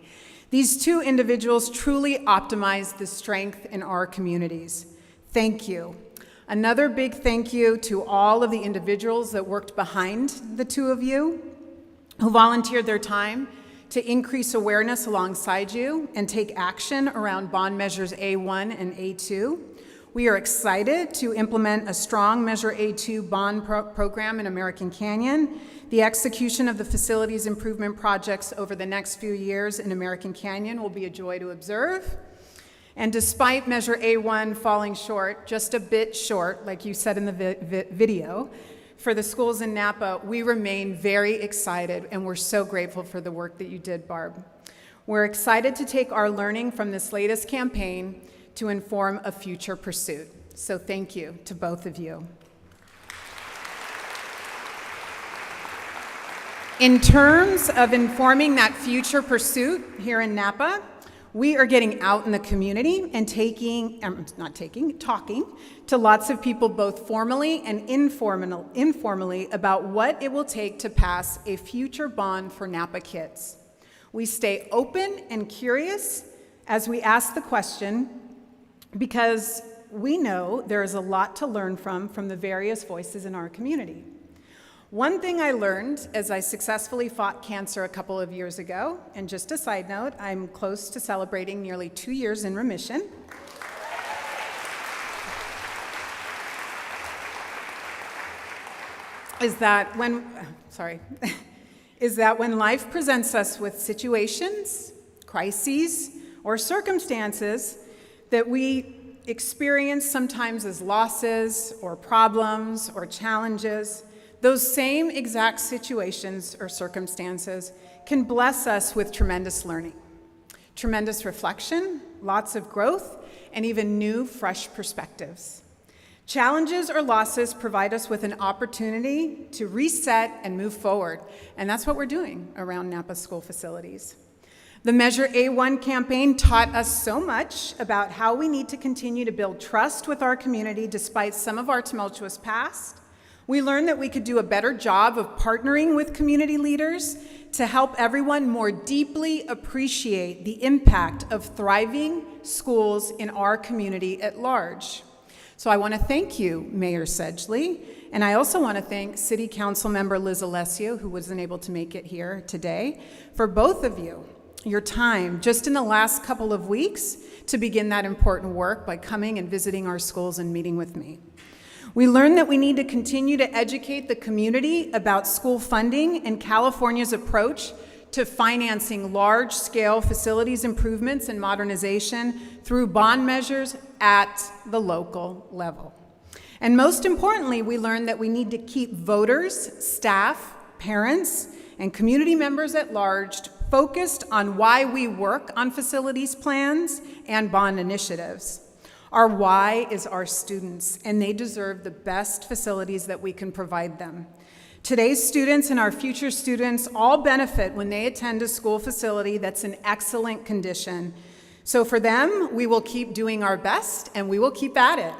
These two individuals truly optimized the strength in our communities. Thank you. Another big thank you to all of the individuals that worked behind the two of you, who volunteered their time to increase awareness alongside you and take action around bond measures A1 and A2. We are excited to implement a strong Measure A2 bond program in American Canyon. The execution of the facilities improvement projects over the next few years in American Canyon will be a joy to observe. And despite Measure A1 falling short, just a bit short, like you said in the video, for the schools in Napa, we remain very excited, and we're so grateful for the work that you did, Barb. We're excited to take our learning from this latest campaign to inform a future pursuit. So thank you to both of you. In terms of informing that future pursuit here in Napa, we are getting out in the community and talking to lots of people both formally and informally about what it will take to pass a future bond for Napa kids. We stay open and curious as we ask the question, because we know there is a lot to learn from the various voices in our community. One thing I learned as I successfully fought cancer a couple of years ago, and just a side note, I'm close to celebrating nearly 2 years in remission. is that when life presents us with situations, crises, or circumstances that we experience sometimes as losses or problems or challenges, those same exact situations or circumstances can bless us with tremendous learning, tremendous reflection, lots of growth, and even new, fresh perspectives. Challenges or losses provide us with an opportunity to reset and move forward, and that's what we're doing around Napa school facilities. The Measure A1 campaign taught us so much about how we need to continue to build trust with our community despite some of our tumultuous past. We learned that we could do a better job of partnering with community leaders to help everyone more deeply appreciate the impact of thriving schools in our community at large. So I want to thank you, Mayor Sedgley, and I also want to thank City Council Member Liz Alessio, who wasn't able to make it here today, for both of you, your time just in the last couple of weeks to begin that important work by coming and visiting our schools and meeting with me. We learned that we need to continue to educate the community about school funding and California's approach to financing large-scale facilities improvements and modernization through bond measures at the local level. And most importantly, we learned that we need to keep voters, staff, parents, and community members at large focused on why we work on facilities plans and bond initiatives. Our why is our students, and they deserve the best facilities that we can provide them. Today's students and our future students all benefit when they attend a school facility that's in excellent condition. So for them, we will keep doing our best and we will keep at it.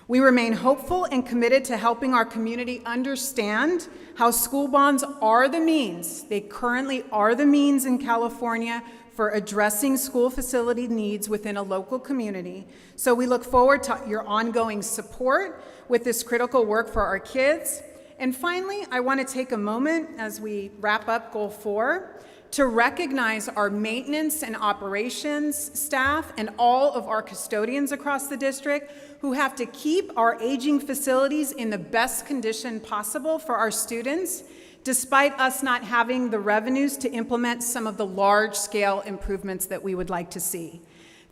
We remain hopeful and committed to helping our community understand how school bonds are the means, they currently are the means in California for addressing school facility needs within a local community. So we look forward to your ongoing support with this critical work for our kids. And finally, I want to take a moment as we wrap up Goal 4 to recognize our maintenance and operations staff and all of our custodians across the district who have to keep our aging facilities in the best condition possible for our students, despite us not having the revenues to implement some of the large-scale improvements that we would like to see.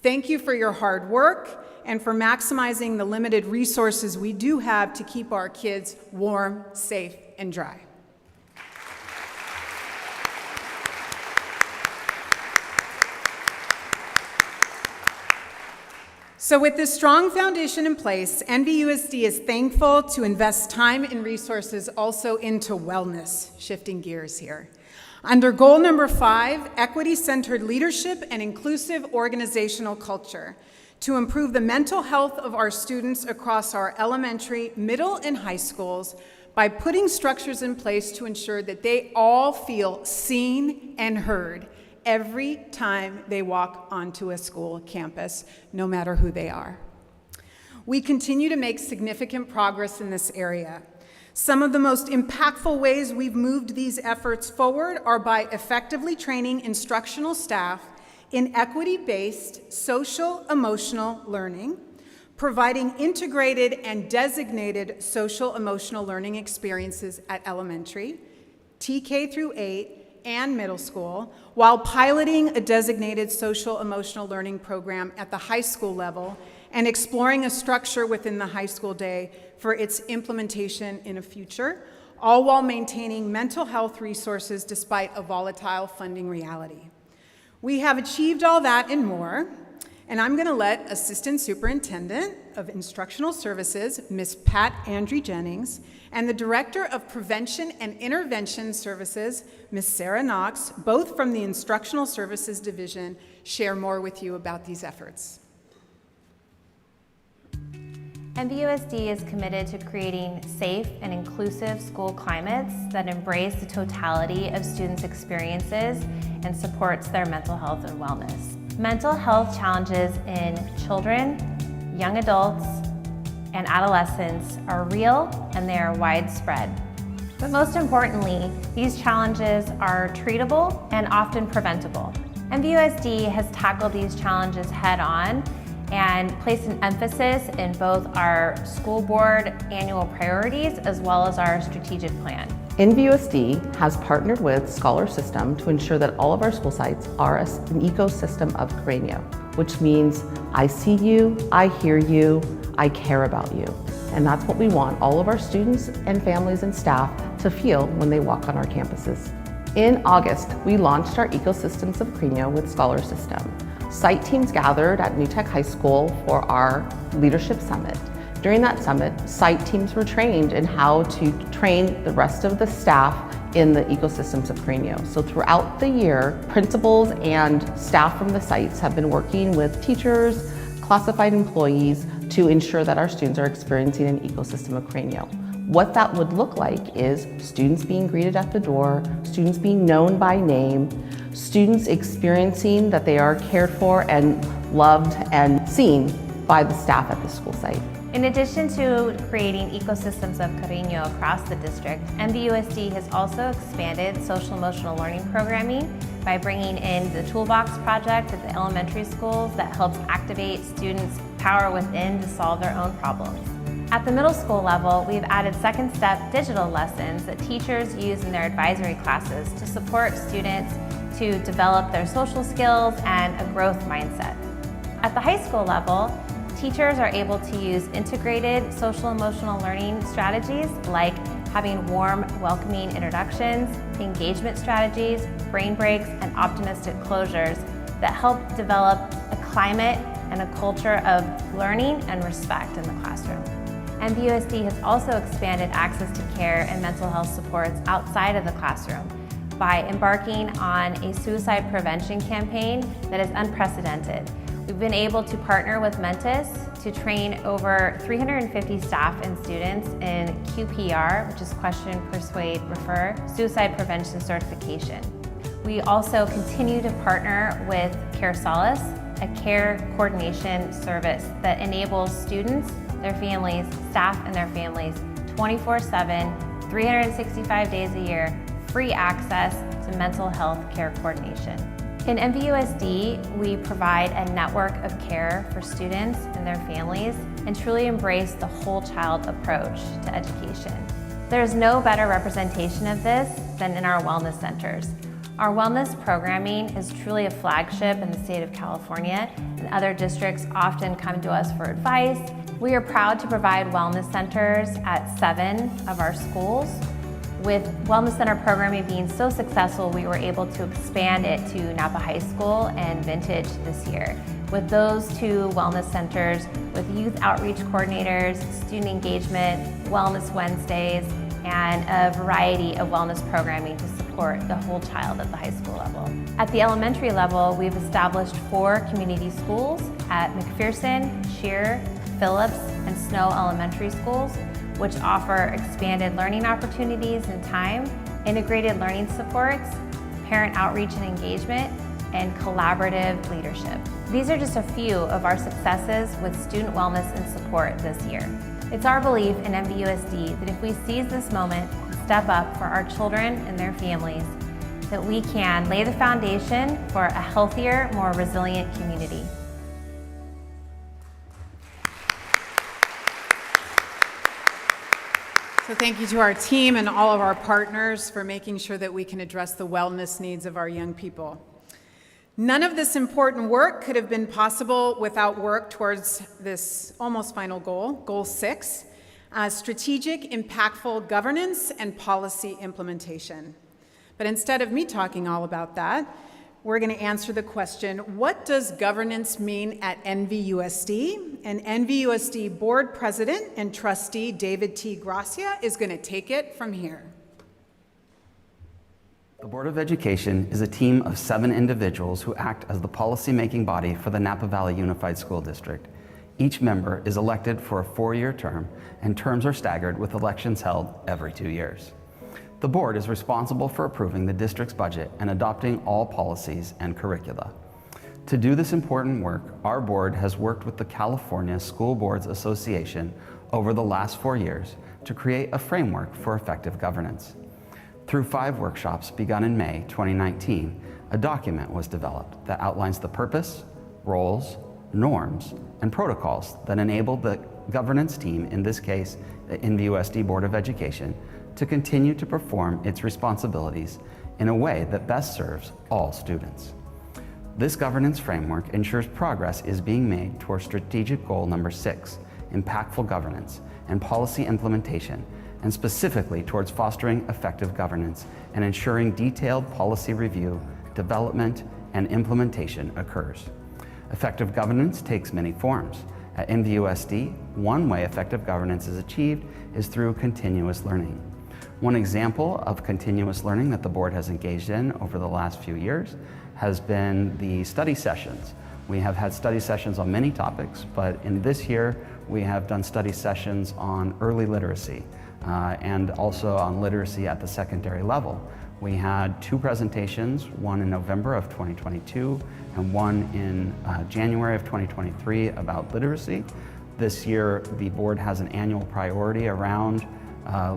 Thank you for your hard work and for maximizing the limited resources we do have to keep our kids warm, safe, and dry. So with this strong foundation in place, NVUSD is thankful to invest time and resources also into wellness, shifting gears here. Under goal number 5, equity-centered leadership and inclusive organizational culture, to improve the mental health of our students across our elementary, middle, and high schools by putting structures in place to ensure that they all feel seen and heard every time they walk onto a school campus, no matter who they are. We continue to make significant progress in this area. Some of the most impactful ways we've moved these efforts forward are by effectively training instructional staff in equity-based social-emotional learning, providing integrated and designated social-emotional learning experiences at elementary, TK through 8, and middle school, while piloting a designated social-emotional learning program at the high school level and exploring a structure within the high school day for its implementation in the future, all while maintaining mental health resources despite a volatile funding reality. We have achieved all that and more, and I'm going to let Assistant Superintendent of Instructional Services, Ms. Pat Andre Jennings, and the Director of Prevention and Intervention Services, Ms. Sarah Knox, both from the Instructional Services Division, share more with you about these efforts. NVUSD is committed to creating safe and inclusive school climates that embrace the totality of students' experiences and supports their mental health and wellness. Mental health challenges in children, young adults, and adolescents are real and they are widespread. But most importantly, these challenges are treatable and often preventable. NVUSD has tackled these challenges head-on and placed an emphasis in both our school board annual priorities as well as our strategic plan. NVUSD has partnered with Scholar System to ensure that all of our school sites are an ecosystem of Carreño, which means I see you, I hear you, I care about you. And that's what we want all of our students and families and staff to feel when they walk on our campuses. In August, we launched our Ecosystems of Carreño with Scholar System. Site teams gathered at New Tech High School for our Leadership Summit. During that summit, site teams were trained in how to train the rest of the staff in the ecosystems of Carreño. So throughout the year, principals and staff from the sites have been working with teachers, classified employees to ensure that our students are experiencing an ecosystem of Carreño. What that would look like is students being greeted at the door, students being known by name, students experiencing that they are cared for and loved and seen by the staff at the school site. In addition to creating ecosystems of Carreño across the district, NVUSD has also expanded social-emotional learning programming by bringing in the Toolbox project at the elementary schools that helps activate students' power within to solve their own problems. At the middle school level, we've added second step digital lessons that teachers use in their advisory classes to support students to develop their social skills and a growth mindset. At the high school level, teachers are able to use integrated social-emotional learning strategies like having warm, welcoming introductions, engagement strategies, brain breaks, and optimistic closures that help develop a climate and a culture of learning and respect in the classroom. MVUSD has also expanded access to care and mental health supports outside of the classroom by embarking on a suicide prevention campaign that is unprecedented. We've been able to partner with Mentis to train over 350 staff and students in QPR, which is Question, Persuade, Refer, suicide prevention certification. We also continue to partner with Care Solace, a care coordination service that enables students, their families, staff and their families 24/7, 365 days a year, free access to mental health care coordination. In MVUSD, we provide a network of care for students and their families and truly embrace the whole child approach to education. There's no better representation of this than in our wellness centers. Our wellness programming is truly a flagship in the state of California, and other districts often come to us for advice. We are proud to provide wellness centers at 7 of our schools. With Wellness Center programming being so successful, we were able to expand it to Napa High School and Vintage this year. With those 2 wellness centers, with youth outreach coordinators, student engagement, Wellness Wednesdays, and a variety of wellness programming to support the whole child at the high school level. At the elementary level, we've established 4 community schools at McPherson, Shear, Phillips, and Snow Elementary Schools, which offer expanded learning opportunities and time, integrated learning supports, parent outreach and engagement, and collaborative leadership. These are just a few of our successes with student wellness and support this year. It's our belief in MVUSD that if we seize this moment and step up for our children and their families, that we can lay the foundation for a healthier, more resilient community. So thank you to our team and all of our partners for making sure that we can address the wellness needs of our young people. None of this important work could have been possible without work towards this almost final goal, Goal 6, strategic, impactful governance and policy implementation. But instead of me talking all about that, we're going to answer the question, what does governance mean at NVUSD? And NVUSD Board President and Trustee David T. Gracia is going to take it from here. The Board of Education is a team of 7 individuals who act as the policy-making body for the Napa Valley Unified School District. Each member is elected for a 4-year term, and terms are staggered with elections held every 2 years. The board is responsible for approving the district's budget and adopting all policies and curricula. To do this important work, our board has worked with the California School Boards Association over the last 4 years to create a framework for effective governance. Through 5 workshops begun in May 2019, a document was developed that outlines the purpose, roles, norms, and protocols that enable the governance team, in this case, the NVUSD Board of Education, to continue to perform its responsibilities in a way that best serves all students. This governance framework ensures progress is being made towards strategic goal number 6, impactful governance and policy implementation, and specifically towards fostering effective governance and ensuring detailed policy review, development, and implementation occurs. Effective governance takes many forms. At NVUSD, one way effective governance is achieved is through continuous learning. One example of continuous learning that the board has engaged in over the last few years has been the study sessions. We have had study sessions on many topics, but in this year we have done study sessions on early literacy and also on literacy at the secondary level. We had 2 presentations, one in November of 2022 and one in January of 2023 about literacy. This year the board has an annual priority around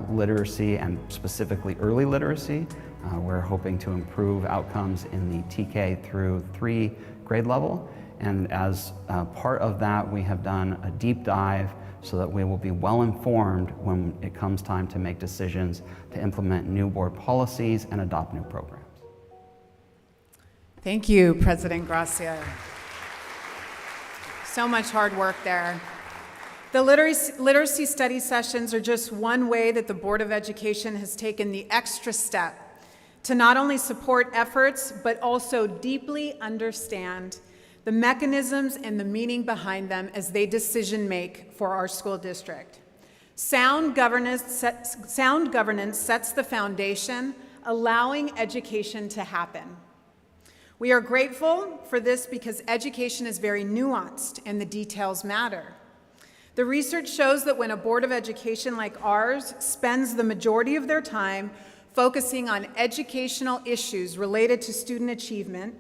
literacy and specifically early literacy. We're hoping to improve outcomes in the TK through 3 grade level, and as part of that we have done a deep dive so that we will be well informed when it comes time to make decisions to implement new board policies and adopt new programs. Thank you, President Gracia. So much hard work there. The literacy study sessions are just one way that the Board of Education has taken the extra step to not only support efforts, but also deeply understand the mechanisms and the meaning behind them as they decision make for our school district. Sound governance sets the foundation, allowing education to happen. We are grateful for this because education is very nuanced and the details matter. The research shows that when a board of education like ours spends the majority of their time focusing on educational issues related to student achievement,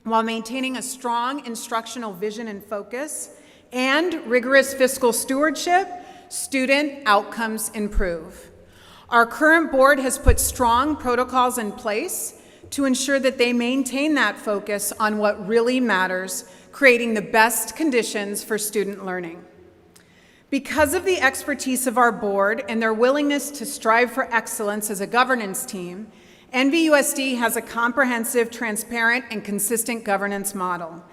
while maintaining a strong instructional vision and focus and rigorous fiscal stewardship, student outcomes improve. Our current board has put strong protocols in place to ensure that they maintain that focus on what really matters, creating the best conditions for student learning. Because of the expertise of our board and their willingness to strive for excellence as a governance team, NVUSD has a comprehensive, transparent, and consistent governance model.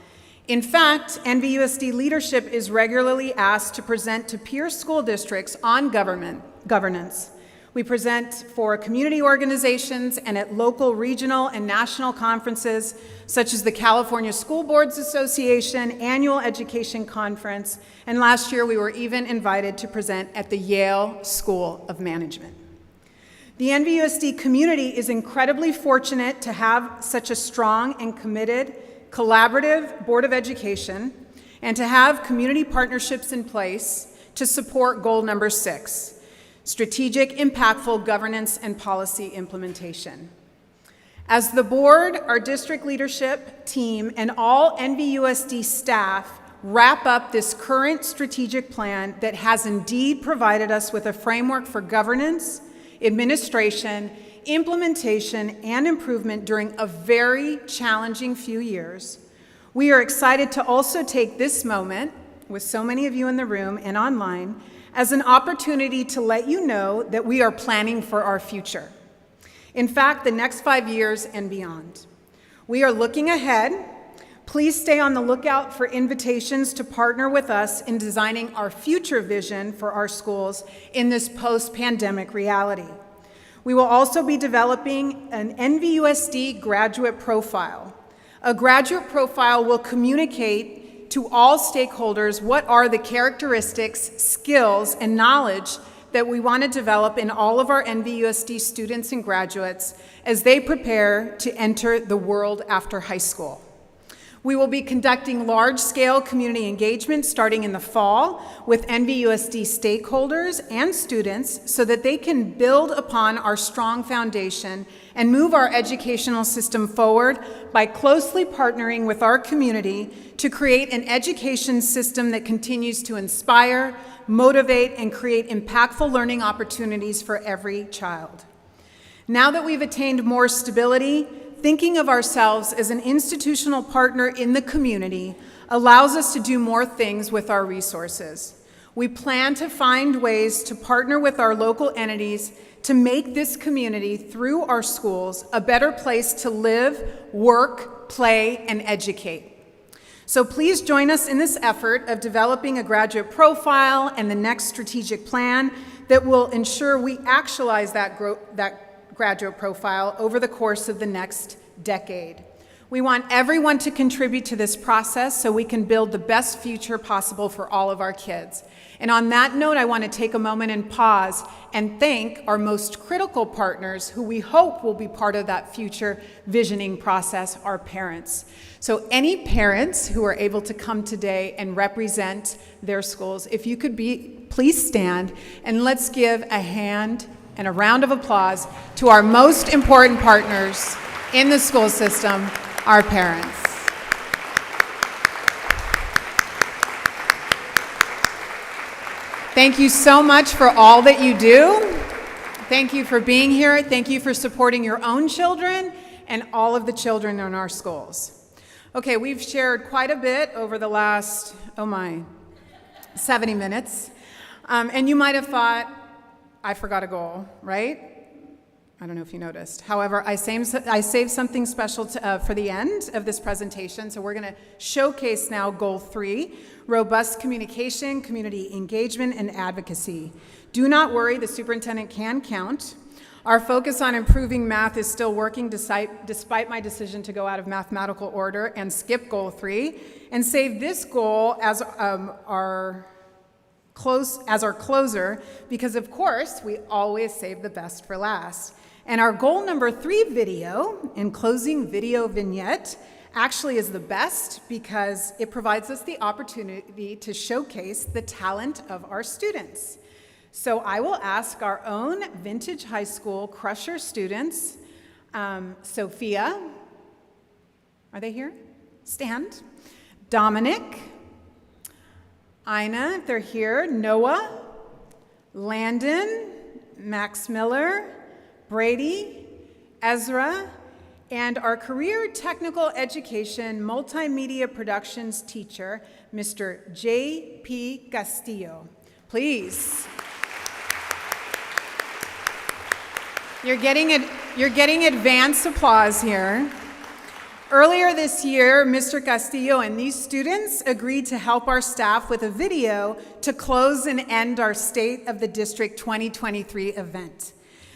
In fact, NVUSD leadership is regularly asked to present to peer school districts on governance. We present for community organizations and at local, regional, and national conferences, such as the California School Boards Association Annual Education Conference, and last year we were even invited to present at the Yale School of Management. The NVUSD community is incredibly fortunate to have such a strong and committed, collaborative Board of Education, and to have community partnerships in place to support goal number 6. Strategic, impactful governance and policy implementation. As the board, our district leadership team, and all NVUSD staff wrap up this current strategic plan that has indeed provided us with a framework for governance, administration, implementation, and improvement during a very challenging few years, we are excited to also take this moment, with so many of you in the room and online, as an opportunity to let you know that we are planning for our future. In fact, the next 5 years and beyond. We are looking ahead. Please stay on the lookout for invitations to partner with us in designing our future vision for our schools in this post-pandemic reality. We will also be developing an NVUSD graduate profile. A graduate profile will communicate to all stakeholders what are the characteristics, skills, and knowledge that we want to develop in all of our NVUSD students and graduates as they prepare to enter the world after high school. We will be conducting large-scale community engagement starting in the fall with NVUSD stakeholders and students so that they can build upon our strong foundation and move our educational system forward by closely partnering with our community to create an education system that continues to inspire, motivate, and create impactful learning opportunities for every child. Now that we've attained more stability, thinking of ourselves as an institutional partner in the community allows us to do more things with our resources. We plan to find ways to partner with our local entities to make this community, through our schools, a better place to live, work, play, and educate. So please join us in this effort of developing a graduate profile and the next strategic plan that will ensure we actualize that graduate profile over the course of the next decade. We want everyone to contribute to this process so we can build the best future possible for all of our kids. And on that note, I want to take a moment and pause and thank our most critical partners who we hope will be part of that future visioning process, our parents. So any parents who are able to come today and represent their schools, if you could please stand and let's give a hand and a round of applause to our most important partners in the school system, our parents. Thank you so much for all that you do. Thank you for being here. Thank you for supporting your own children and all of the children in our schools. Okay, we've shared quite a bit over the last, 70 minutes. And you might have thought, I forgot a goal, right? I don't know if you noticed. However, I saved something special for the end of this presentation. So we're going to showcase now Goal 3, robust communication, community engagement, and advocacy. Do not worry, the superintendent can count. Our focus on improving math is still working despite my decision to go out of mathematical order and skip Goal 3 and save this goal as our as our closer, because of course, we always save the best for last. And our goal number 3 video, in closing video vignette, actually is the best because it provides us the opportunity to showcase the talent of our students. So I will ask our own Vintage High School Crusher students, Sophia, are they here? Stand. Dominic, Ina, if they're here, Noah, Landon, Max Miller, Brady, Ezra, and our Career Technical Education Multimedia Productions teacher, Mr. J.P. Castillo. Please. You're getting advance applause here. Earlier this year, Mr. Castillo and these students agreed to help our staff with a video to close and end our State of the District 2023 event.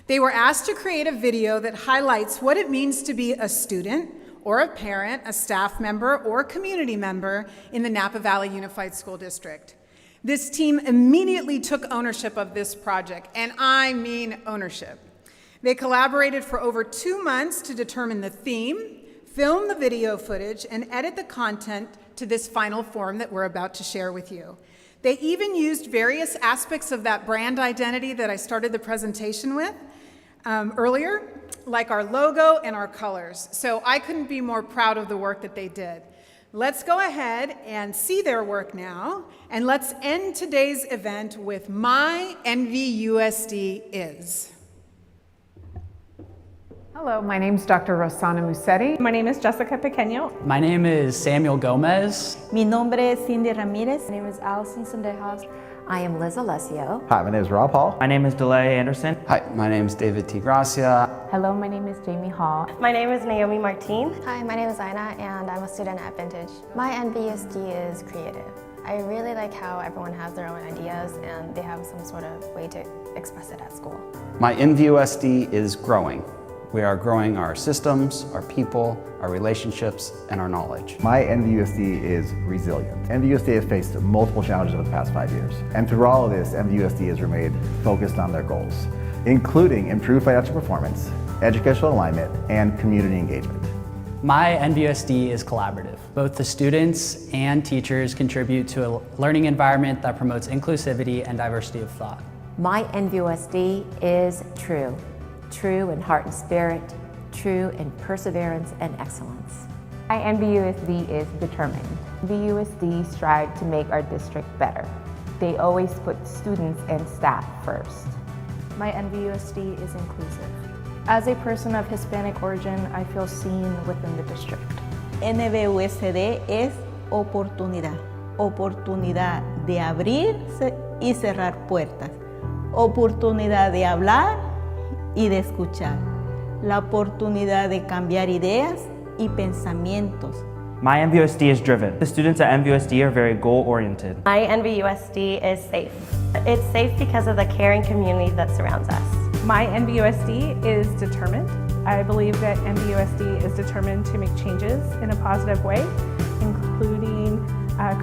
They were asked to create a video that highlights what it means to be a student or a parent, a staff member, or a community member in the Napa Valley Unified School District. This team immediately took ownership of this project, and I mean ownership. They collaborated for over 2 months to determine the theme, film the video footage, and edit the content to this final form that we're about to share with you. They even used various aspects of that brand identity that I started the presentation with earlier, like our logo and our colors. So I couldn't be more proud of the work that they did. Let's go ahead and see their work now, and let's end today's event with My NVUSD Is. Hello, my name is Dr. Rosana Musetti. My name is Jessica Pequeño. My name is Samuel Gomez. Mi nombre es Cindy Ramirez. My name is Allison Sendejas. I am Liz Alessio. Hi, my name is Rob Hall. My name is DeLay Anderson. Hi, my name is David T. Gracia. Hello, my name is Jamie Hall. My name is Naomi Martin. Hi, my name is Ina, and I'm a student at Vintage. My NVUSD is creative. I really like how everyone has their own ideas and they have some sort of way to express it at school. My NVUSD is growing. We are growing our systems, our people, our relationships, and our knowledge. My NVUSD is resilient. NVUSD has faced multiple challenges over the past 5 years. And through all of this, NVUSD has remained focused on their goals, including improved financial performance, educational alignment, and community engagement. My NVUSD is collaborative. Both the students and teachers contribute to a learning environment that promotes inclusivity and diversity of thought. My NVUSD is true. True in heart and spirit, true in perseverance and excellence. My NVUSD is determined. NVUSD strive to make our district better. They always put students and staff first. My NVUSD is inclusive. As a person of Hispanic origin, I feel seen within the district. NVUSD es oportunidad. Oportunidad de abrirse y cerrar puertas. Oportunidad de hablar y de escuchar, la oportunidad de cambiar ideas y pensamientos. My NVUSD is driven. The students at NVUSD are very goal-oriented. My NVUSD is safe. It's safe because of the caring community that surrounds us. My NVUSD is determined. I believe that NVUSD is determined to make changes in a positive way, including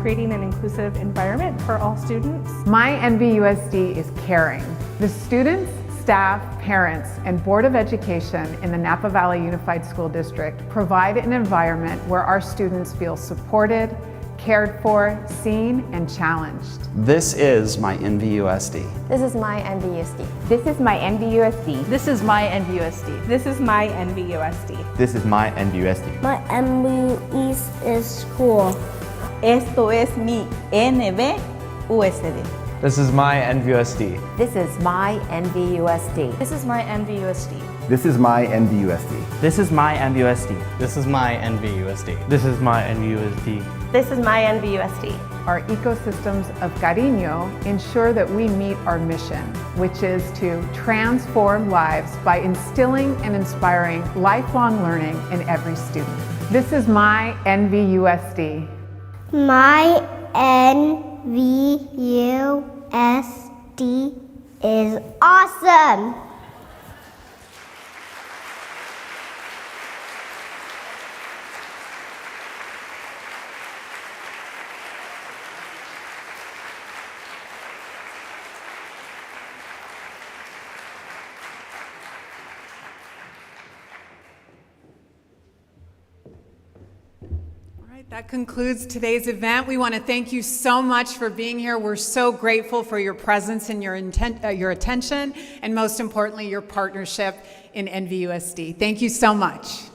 creating an inclusive environment for all students. My NVUSD is caring. The students, staff, parents, and Board of Education in the Napa Valley Unified School District provide an environment where our students feel supported, cared for, seen, and challenged. This is my NVUSD. This is my NVUSD. This is my NVUSD. This is my NVUSD. This is my NVUSD. This is my NVUSD. My NVUSD is school. Esto es mi NVUSD. This is my NVUSD. This is my NVUSD. This is my NVUSD. This is my NVUSD. This is my NVUSD. This is my NVUSD. This is my NVUSD. This is my NVUSD. Our ecosystems of Cariño ensure that we meet our mission, which is to transform lives by instilling and inspiring lifelong learning in every student. This is my NVUSD. My NVUSD is awesome. right, that concludes today's event. We want to thank you so much for being here. We're so grateful for your presence and your attention, and most importantly, your partnership in NVUSD. Thank you so much.